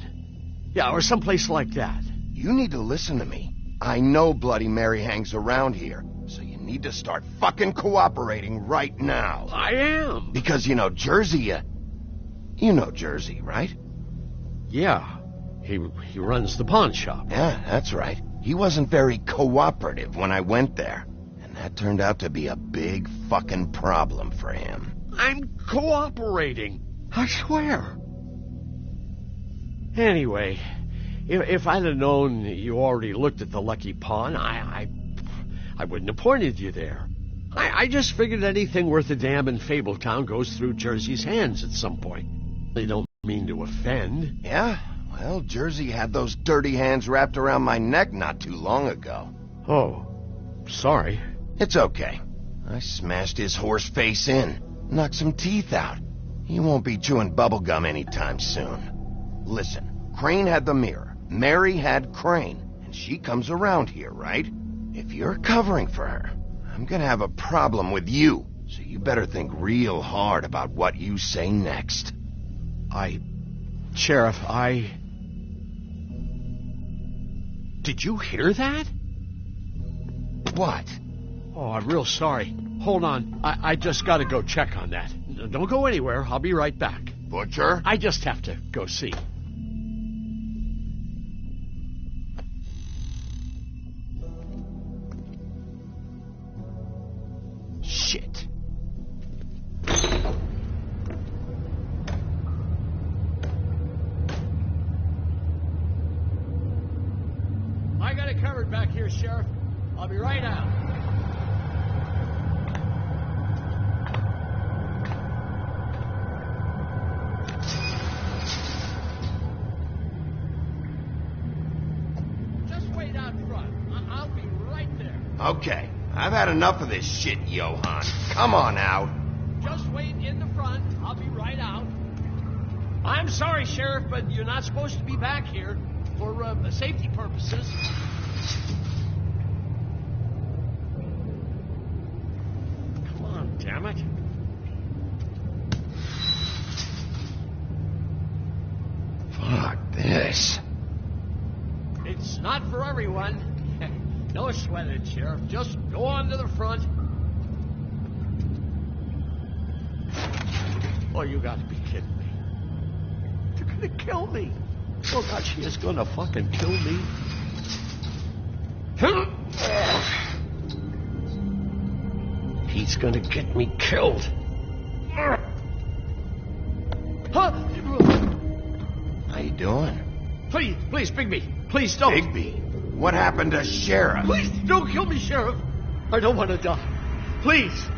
Yeah, or someplace like that. You need to listen to me. I know Bloody Mary hangs around here, so you need to start fucking cooperating right now. I am. Because you know Jersey, you know Jersey, right? Yeah. He runs the pawn shop. Yeah, that's right. He wasn't very cooperative when I went there. And that turned out to be a big fucking problem for him. I'm cooperating. I swear. Anyway, if I'd have known you already looked at the Lucky Pawn, I wouldn't have pointed you there. I just figured anything worth a damn in Fabletown goes through Jersey's hands at some point. They don't mean to offend. Yeah? Well, Jersey had those dirty hands wrapped around my neck not too long ago. Oh, sorry. It's okay. I smashed his horse face in, knocked some teeth out. He won't be chewing bubblegum anytime soon. Listen, Crane had the mirror. Mary had Crane, and she comes around here, right? If you're covering for her, I'm gonna have a problem with you, so you better think real hard about what you say next. Sheriff, Did you hear that? What? Oh, I'm real sorry. Hold on. I just gotta go check on that. Don't go anywhere. I'll be right back. Butcher? I just have to go see. Shit. I got it covered back here, Sheriff. I'll be right out. Just wait out front. I'll be right there. Okay, I've had enough of this shit, Johan. Come on out. Just wait in the front. I'll be right out. I'm sorry, Sheriff, but you're not supposed to be back here for safety purposes. Come on, damn it. Fuck this. It's not for everyone. No sweat it, Sheriff. Just go on to the front. Oh, you gotta be kidding me. They're gonna kill me. Oh, God, she is gonna fucking kill me. He's gonna get me killed. How you doing? Please, Bigby. Please don't. Bigby? What happened to Sheriff? Please don't kill me, Sheriff. I don't want to die. Please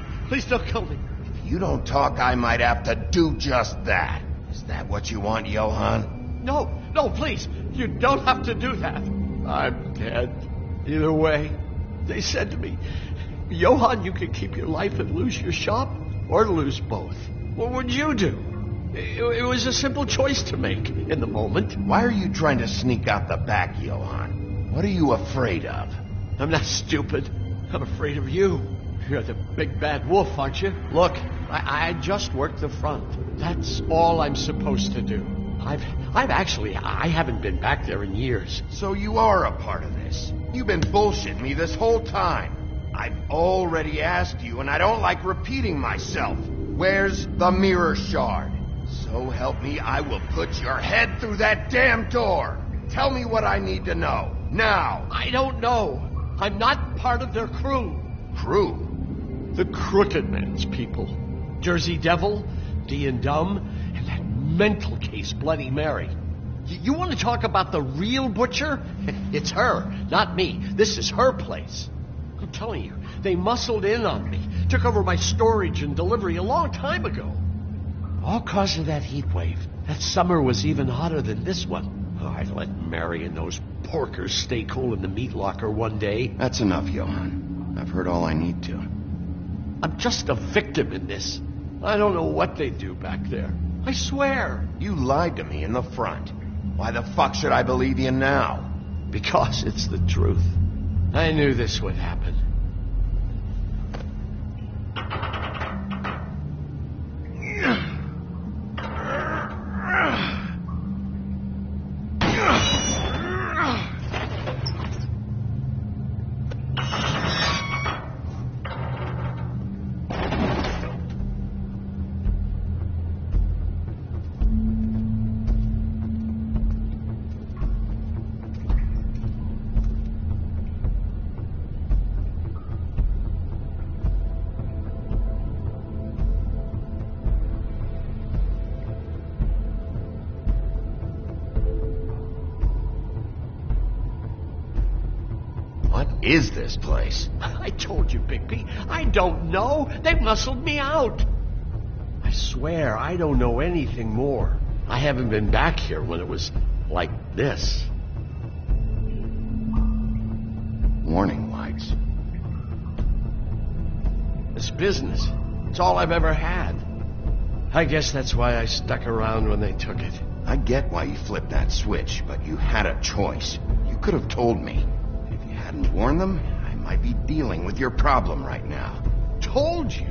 don't kill me. If you don't talk, I might have to do just that. Is that what you want, Johan? No, please. You don't have to do that. I'm dead. Either way, they said to me, Johan, you can keep your life and lose your shop, or lose both. What would you do? It was a simple choice to make in the moment. Why are you trying to sneak out the back, Johan? What are you afraid of? I'm not stupid. I'm afraid of you. You're the big bad wolf, aren't you? Look, I just worked the front. That's all I'm supposed to do. I haven't been back there in years. So you are a part of this. You've been bullshitting me this whole time. I've already asked you, and I don't like repeating myself. Where's the mirror shard? So help me, I will put your head through that damn door. Tell me what I need to know. Now. I don't know. I'm not part of their crew. Crew? The Crooked Man's people. Jersey Devil, D and Dumb, and that mental case, Bloody Mary. You want to talk about the real butcher? It's her, not me. This is her place. I'm telling you, they muscled in on me, took over my storage and delivery a long time ago. All cause of that heat wave. That summer was even hotter than this one. Oh, I let Mary and those porkers stay cool in the meat locker one day. That's enough, Johan. I've heard all I need to. I'm just a victim in this. I don't know what they do back there. I swear. You lied to me in the front. Why the fuck should I believe you now? Because it's the truth. I knew this would happen. is this place? I told you, Bigby. I don't know. They've muscled me out. I swear, I don't know anything more. I haven't been back here when it was like this. Warning lights. This business, it's all I've ever had. I guess that's why I stuck around when they took it. I get why you flipped that switch, but you had a choice. You could have told me. If you hadn't warned them, I might be dealing with your problem right now. Told you?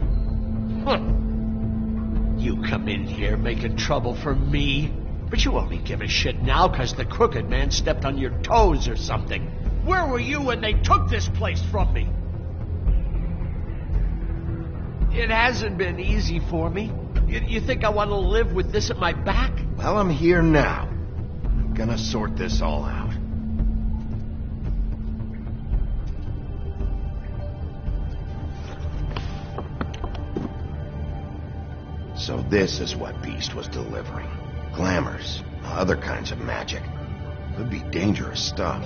Huh. You come in here making trouble for me, but you only give a shit now because the Crooked Man stepped on your toes or something. Where were you when they took this place from me? It hasn't been easy for me. You think I want to live with this at my back? Well, I'm here now. I'm gonna sort this all out. So this is what Beast was delivering. Glamours, other kinds of magic. Could be dangerous stuff.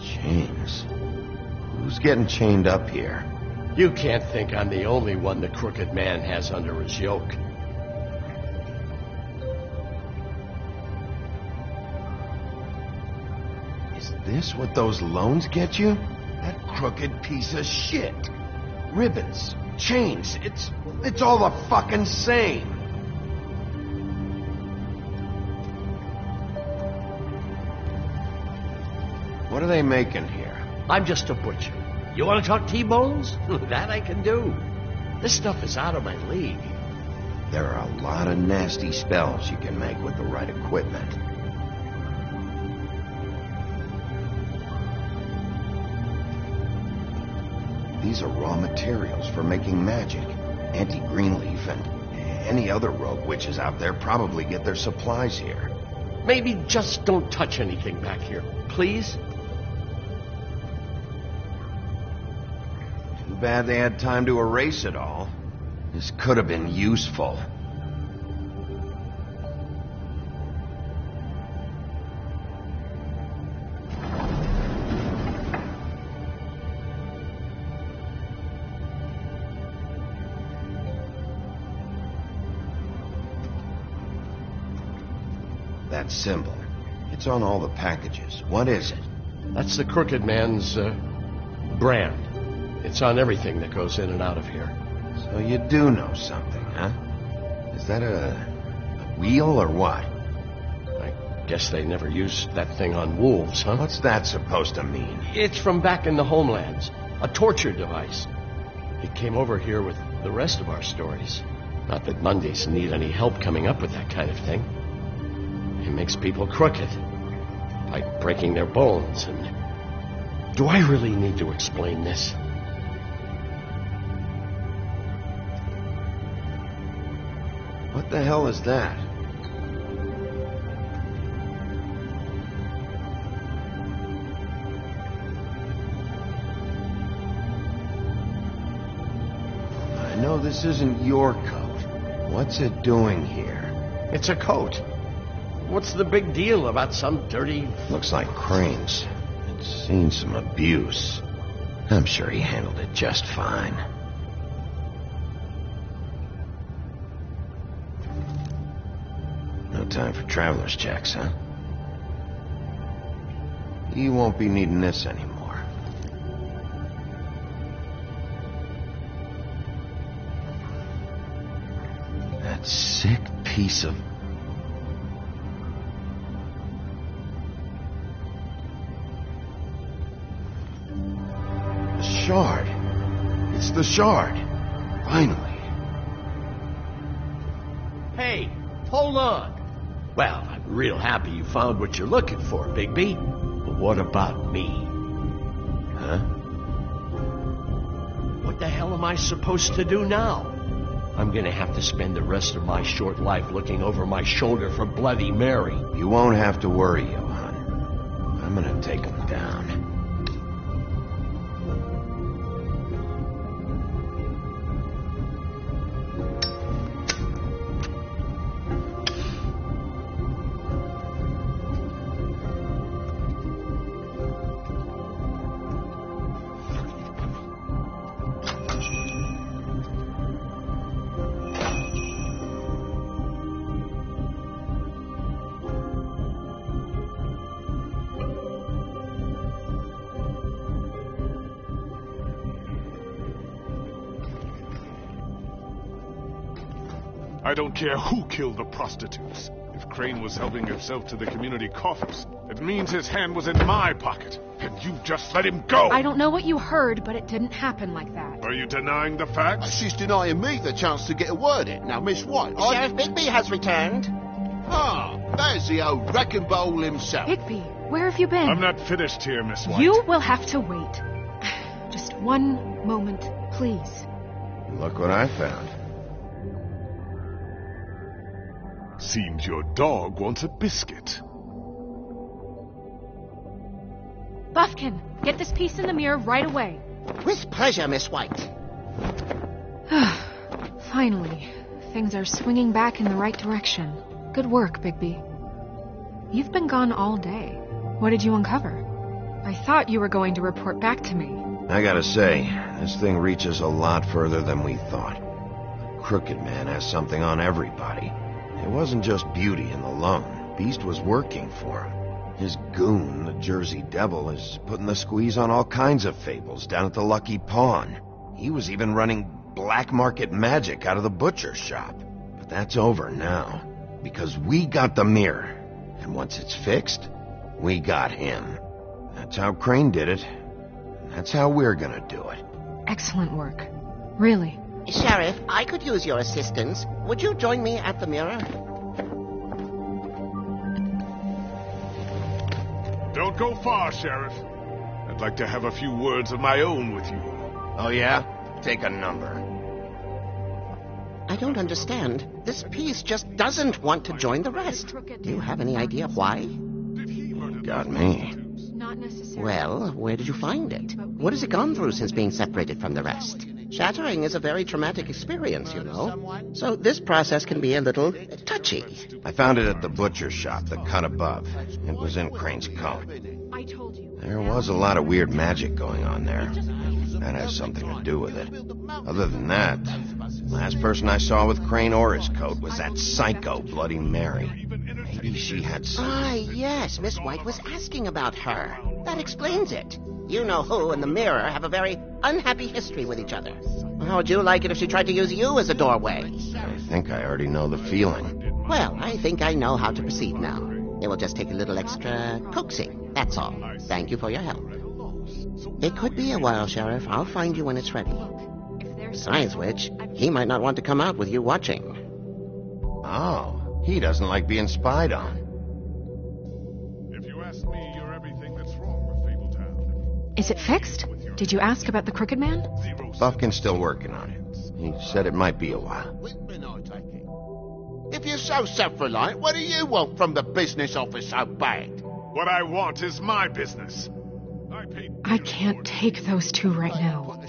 Chains. Who's getting chained up here? You can't think I'm the only one the Crooked Man has under his yoke. Is this what those loans get you? That crooked piece of shit. Ribbons, chains, it's all the fucking same. What are they making here? I'm just a butcher. You want to talk T-bones? That I can do. This stuff is out of my league. There are a lot of nasty spells you can make with the right equipment. These are raw materials for making magic. Auntie Greenleaf and any other rogue witches out there probably get their supplies here. Maybe just don't touch anything back here, please? Too bad they had time to erase it all. This could have been useful. That symbol. It's on all the packages. What is it? That's the Crooked Man's, brand. It's on everything that goes in and out of here. So you do know something, huh? Is that a wheel or what? I guess they never used that thing on wolves, huh? What's that supposed to mean? It's from back in the homelands. A torture device. It came over here with the rest of our stories. Not that Mondays need any help coming up with that kind of thing. It makes people crooked. By breaking their bones and... Do I really need to explain this? What the hell is that? I know this isn't your coat. What's it doing here? It's a coat. What's the big deal about some dirty... Looks like Crane's. It's seen some abuse. I'm sure he handled it just fine. No time for traveler's checks, huh? You won't be needing this anymore. That sick piece of... Shard. It's the shard. Finally. Hey, hold on. Well, I'm real happy you found what you're looking for, Bigby. But what about me? Huh? What the hell am I supposed to do now? I'm gonna have to spend the rest of my short life looking over my shoulder for Bloody Mary. You won't have to worry, Johan. I'm gonna take him down. I don't care who killed the prostitutes. If Crane was helping himself to the community coffers, it means his hand was in my pocket, and you just let him go! I don't know what you heard, but it didn't happen like that. Are you denying the facts? She's denying me the chance to get a word in. Now, Miss White, Sheriff Bigby has returned. Ah, there's the old wrecking bowl himself. Bigby, where have you been? I'm not finished here, Miss White. You will have to wait. Just one moment, please. Look what I found. Seems your dog wants a biscuit. Buffkin, get this piece in the mirror right away. With pleasure, Miss White. Finally, things are swinging back in the right direction. Good work, Bigby. You've been gone all day. What did you uncover? I thought you were going to report back to me. I gotta say, this thing reaches a lot further than we thought. The Crooked Man has something on everybody. It wasn't just Beauty and the Lone. Beast was working for him. His goon, the Jersey Devil, is putting the squeeze on all kinds of fables down at the Lucky Pawn. He was even running black market magic out of the butcher shop. But that's over now, because we got the mirror. And once it's fixed, we got him. That's how Crane did it. And that's how we're gonna do it. Excellent work. Really. Sheriff, I could use your assistance. Would you join me at the mirror? Don't go far, Sheriff. I'd like to have a few words of my own with you. Oh, yeah? Take a number. I don't understand. This piece just doesn't want to join the rest. Do you have any idea why? Got me. Not necessarily. Well, where did you find it? What has it gone through since being separated from the rest? Shattering is a very traumatic experience, you know. So this process can be a little touchy. I found it at the butcher shop, the cut above. It was in Crane's coat. I told you. There was a lot of weird magic going on there. That has something to do with it. Other than that, last person I saw with Crane or his coat was that psycho Bloody Mary. Maybe she had some... Ah, yes, Miss White was asking about her. That explains it. You know who and the mirror have a very unhappy history with each other. How would you like it if she tried to use you as a doorway? I think I already know the feeling. Well, I think I know how to proceed now. It will just take a little extra coaxing, that's all. Thank you for your help. It could be a while, Sheriff. I'll find you when it's ready. Besides which, he might not want to come out with you watching. Oh, he doesn't like being spied on. If you ask me, you're everything that's wrong with Fabletown. Is it fixed? Did you ask about the Crooked Man? Buffkin's still working on it. He said it might be a while. If you're so self-reliant, what do you want from the business office so bad? What I want is my business. I can't take those two right now.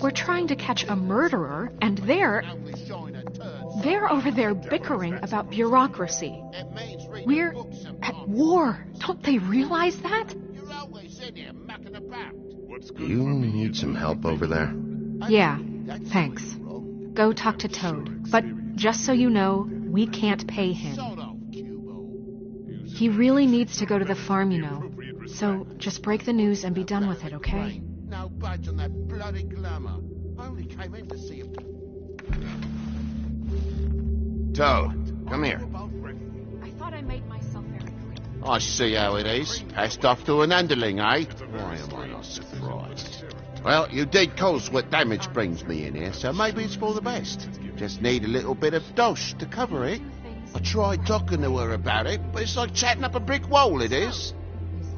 We're trying to catch a murderer, and they're over there bickering about bureaucracy. We're at war. Don't they realize that? You need some help over there? Yeah, thanks. Go talk to Toad. But just so you know, we can't pay him. He really needs to go to the farm, you know. So just break the news and be done with it, okay? No budge on that bloody glamour. Only came in to see him. Toad, come here. I thought I made myself very clear. I see how it is. Passed off to an underling, eh? Why am I not surprised? Well, you did cause what damage brings me in here, so maybe it's for the best. Just need a little bit of dosh to cover it. I tried talking to her about it, but it's like chatting up a brick wall, it is.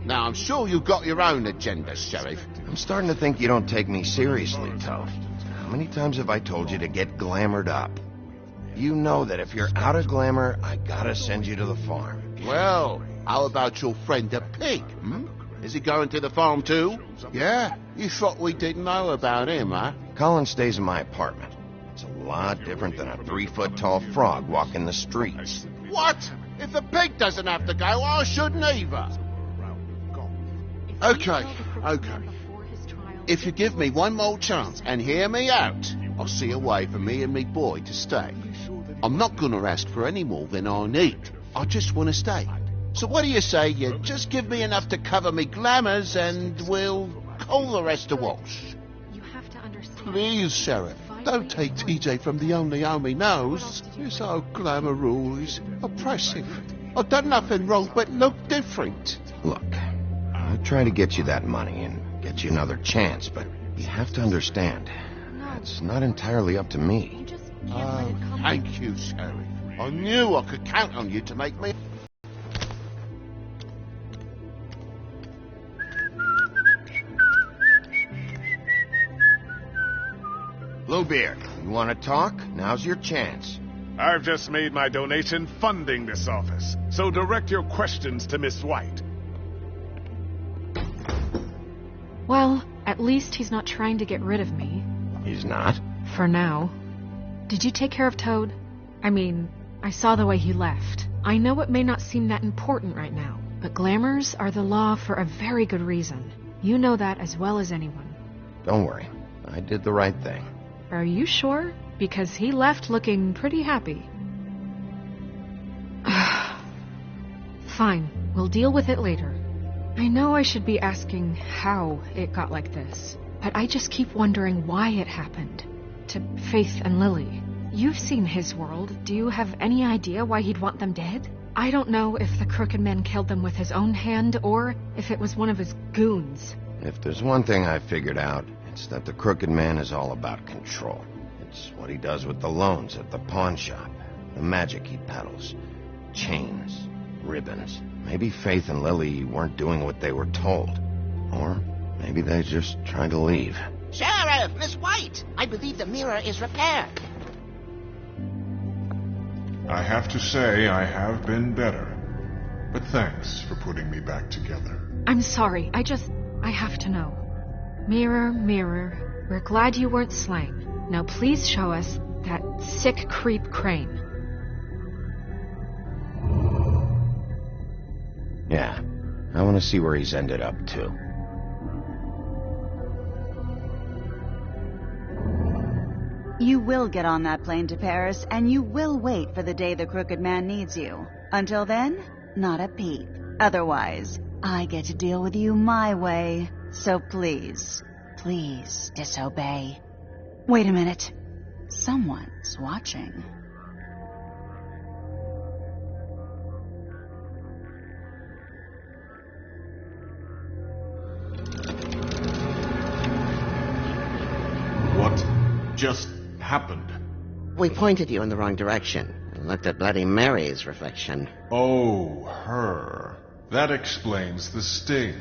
Now, I'm sure you've got your own agenda, Sheriff. I'm starting to think you don't take me seriously, Toad. How many times have I told you to get glamored up? You know that if you're out of glamour, I gotta send you to the farm. Well, how about your friend the pig, Is he going to the farm too? Yeah? You thought we didn't know about him, huh? Colin stays in my apartment. It's a lot different than a 3-foot-tall frog walking the streets. What? If the pig doesn't have to go, I shouldn't either. Okay. If you give me one more chance and hear me out, I'll see a way for me and me boy to stay. I'm not going to ask for any more than I need. I just want to stay. So what do you say you just give me enough to cover me glamours and we'll call the rest a wash? You have to understand. Please, Sheriff, Don't take TJ from the only home he knows. You're so glamorous, oppressive. I've done nothing wrong but look different. Look, I'll try to get you that money and get you another chance, but you have to understand, it's not entirely up to me. Oh, thank you, Sheriff. I knew I could count on you to make me... Bluebeard, you want to talk? Now's your chance. I've just made my donation funding this office, so direct your questions to Miss White. Well, at least he's not trying to get rid of me. He's not? For now. Did you take care of Toad? I mean, I saw the way he left. I know it may not seem that important right now, but glamours are the law for a very good reason. You know that as well as anyone. Don't worry. I did the right thing. Are you sure? Because he left looking pretty happy. Fine, we'll deal with it later. I know I should be asking how it got like this, but I just keep wondering why it happened. To Faith and Lily. You've seen his world. Do you have any idea why he'd want them dead? I don't know if the Crooked Man killed them with his own hand or if it was one of his goons. If there's one thing I figured out, it's that the Crooked Man is all about control. It's what he does with the loans at the pawn shop, the magic he peddles, chains, ribbons. Maybe Faith and Lily weren't doing what they were told. Or maybe they just tried to leave. Sheriff, Miss White, I believe the mirror is repaired. I have to say I have been better, but thanks for putting me back together. I'm sorry, I have to know. Mirror, mirror, we're glad you weren't slain. Now please show us that sick creep Crane. Yeah, I want to see where he's ended up, too. You will get on that plane to Paris, and you will wait for the day the Crooked Man needs you. Until then, not a peep. Otherwise, I get to deal with you my way. So please, please disobey. Wait a minute. Someone's watching. What just happened? We pointed you in the wrong direction and looked at Bloody Mary's reflection. Oh, her. That explains the sting.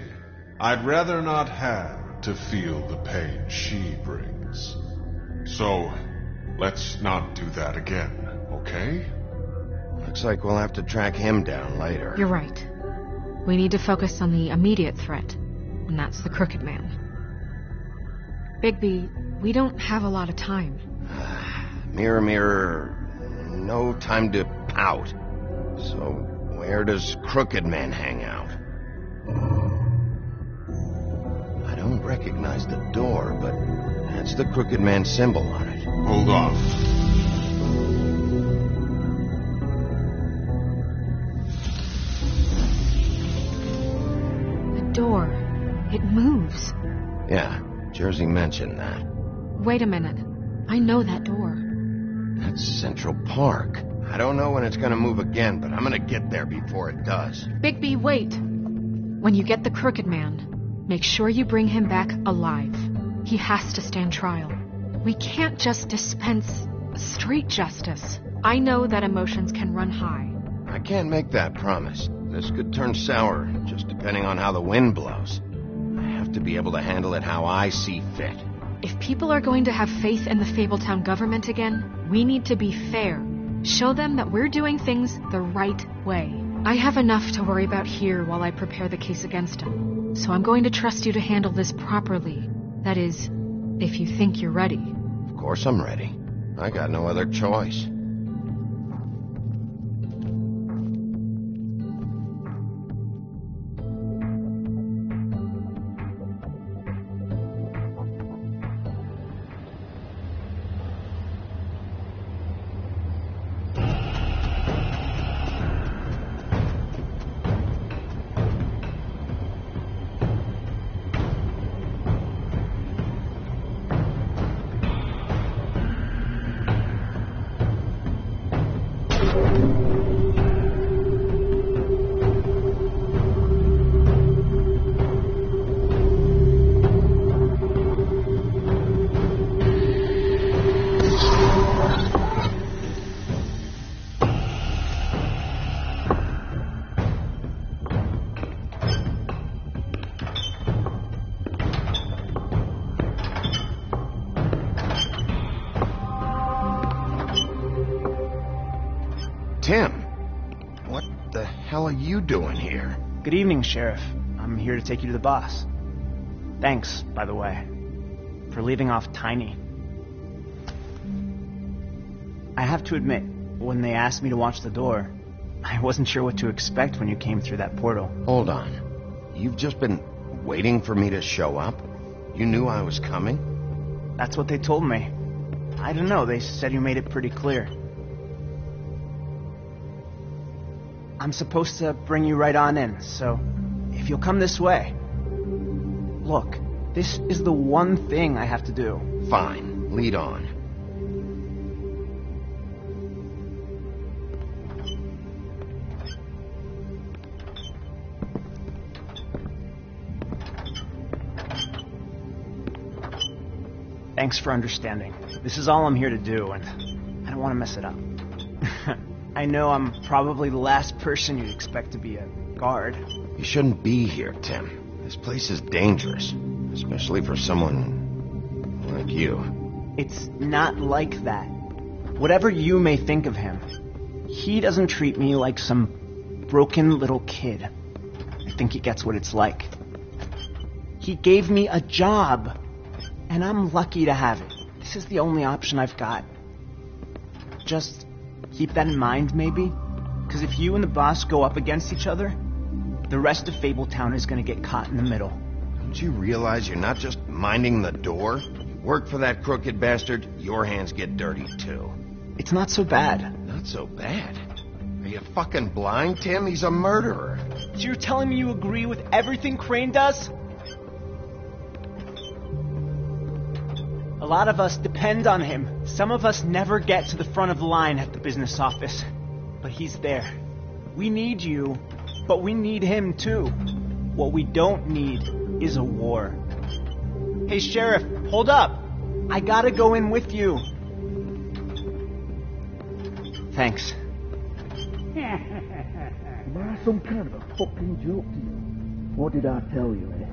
I'd rather not have to feel the pain she brings. So, let's not do that again, okay? Looks like we'll have to track him down later. You're right. We need to focus on the immediate threat, and that's the Crooked Man. Bigby, we don't have a lot of time. Mirror, mirror, no time to pout. So, where does Crooked Man hang out? I don't recognize the door, but that's the Crooked Man symbol on it. Hold on. The door. It moves. Yeah, Jersey mentioned that. Wait a minute. I know that door. That's Central Park. I don't know when it's gonna move again, but I'm gonna get there before it does. Bigby, wait. When you get the Crooked Man, make sure you bring him back alive. He has to stand trial. We can't just dispense street justice. I know that emotions can run high. I can't make that promise. This could turn sour, just depending on how the wind blows. I have to be able to handle it how I see fit. If people are going to have faith in the Fabletown government again, we need to be fair. Show them that we're doing things the right way. I have enough to worry about here while I prepare the case against him. So I'm going to trust you to handle this properly. That is, if you think you're ready. Of course I'm ready. I got no other choice. Tim, what the hell are you doing here? Good evening, Sheriff. I'm here to take you to the boss. Thanks, by the way, for leaving off Tiny. I have to admit, when they asked me to watch the door, I wasn't sure what to expect when you came through that portal. Hold on. You've just been waiting for me to show up? You knew I was coming? That's what they told me. I don't know, they said you made it pretty clear. I'm supposed to bring you right on in, so if you'll come this way. Look, this is the one thing I have to do. Fine, lead on. Thanks for understanding. This is all I'm here to do, and I don't want to mess it up. I know I'm probably the last person you'd expect to be a guard. You shouldn't be here, Tim. This place is dangerous, especially for someone like you. It's not like that. Whatever you may think of him, he doesn't treat me like some broken little kid. I think he gets what it's like. He gave me a job, and I'm lucky to have it. This is the only option I've got. Just keep that in mind, maybe? Because if you and the boss go up against each other, the rest of Fabletown is going to get caught in the middle. Don't you realize you're not just minding the door? You work for that crooked bastard, your hands get dirty too. It's not so bad. Not so bad? Are you fucking blind, Tim? He's a murderer. So you're telling me you agree with everything Crane does? A lot of us depend on him. Some of us never get to the front of the line at the business office. But he's there. We need you, but we need him too. What we don't need is a war. Hey, Sheriff, hold up. I gotta go in with you. Thanks. Am I some kind of a fucking joke to you? What did I tell you, eh?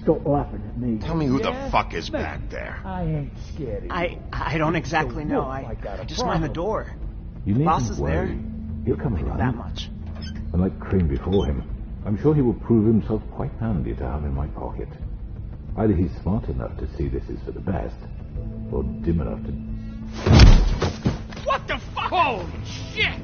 Stop laughing at me. Tell me who the fuck is back there. I ain't scared of you. I don't exactly know. I just mind the door. You The boss needn't is there. worry. He'll come I know around. that much. Unlike Crane before him, I'm sure he will prove himself quite handy to have in my pocket. Either he's smart enough to see this is for the best, or dim enough to... What the fuck? Holy shit!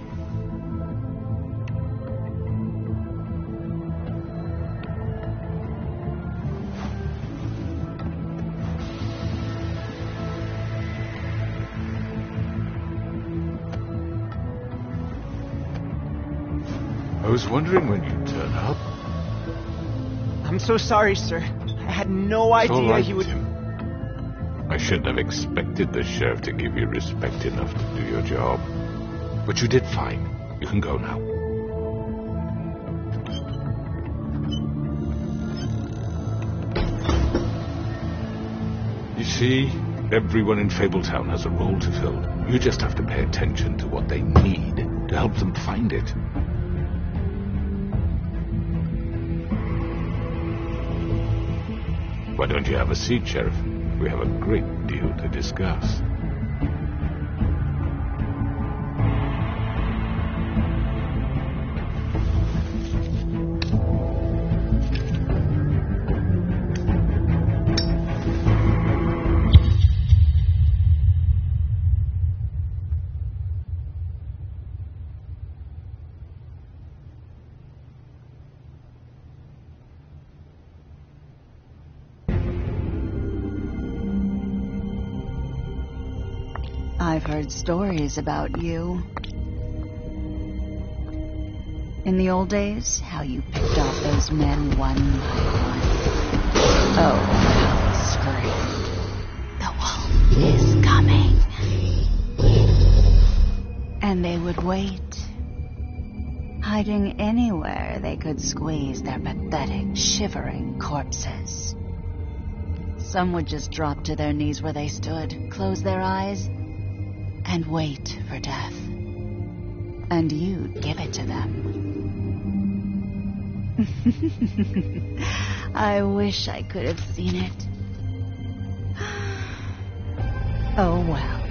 I was wondering when you'd turn up. I'm so sorry, sir. I had no idea all right, he would... Tim. I shouldn't have expected the sheriff to give you respect enough to do your job. But you did fine. You can go now. You see, everyone in Fabletown has a role to fill. You just have to pay attention to what they need to help them find it. Why don't you have a seat, Sheriff? We have a great deal to discuss. I've heard stories about you. In the old days, how you picked off those men one by one. Oh, how they screamed. The wolf is coming. And they would wait hiding anywhere they could squeeze their pathetic, shivering corpses. Some would just drop to their knees where they stood, close their eyes, and wait for death. And you'd give it to them. I wish I could have seen it. Oh well.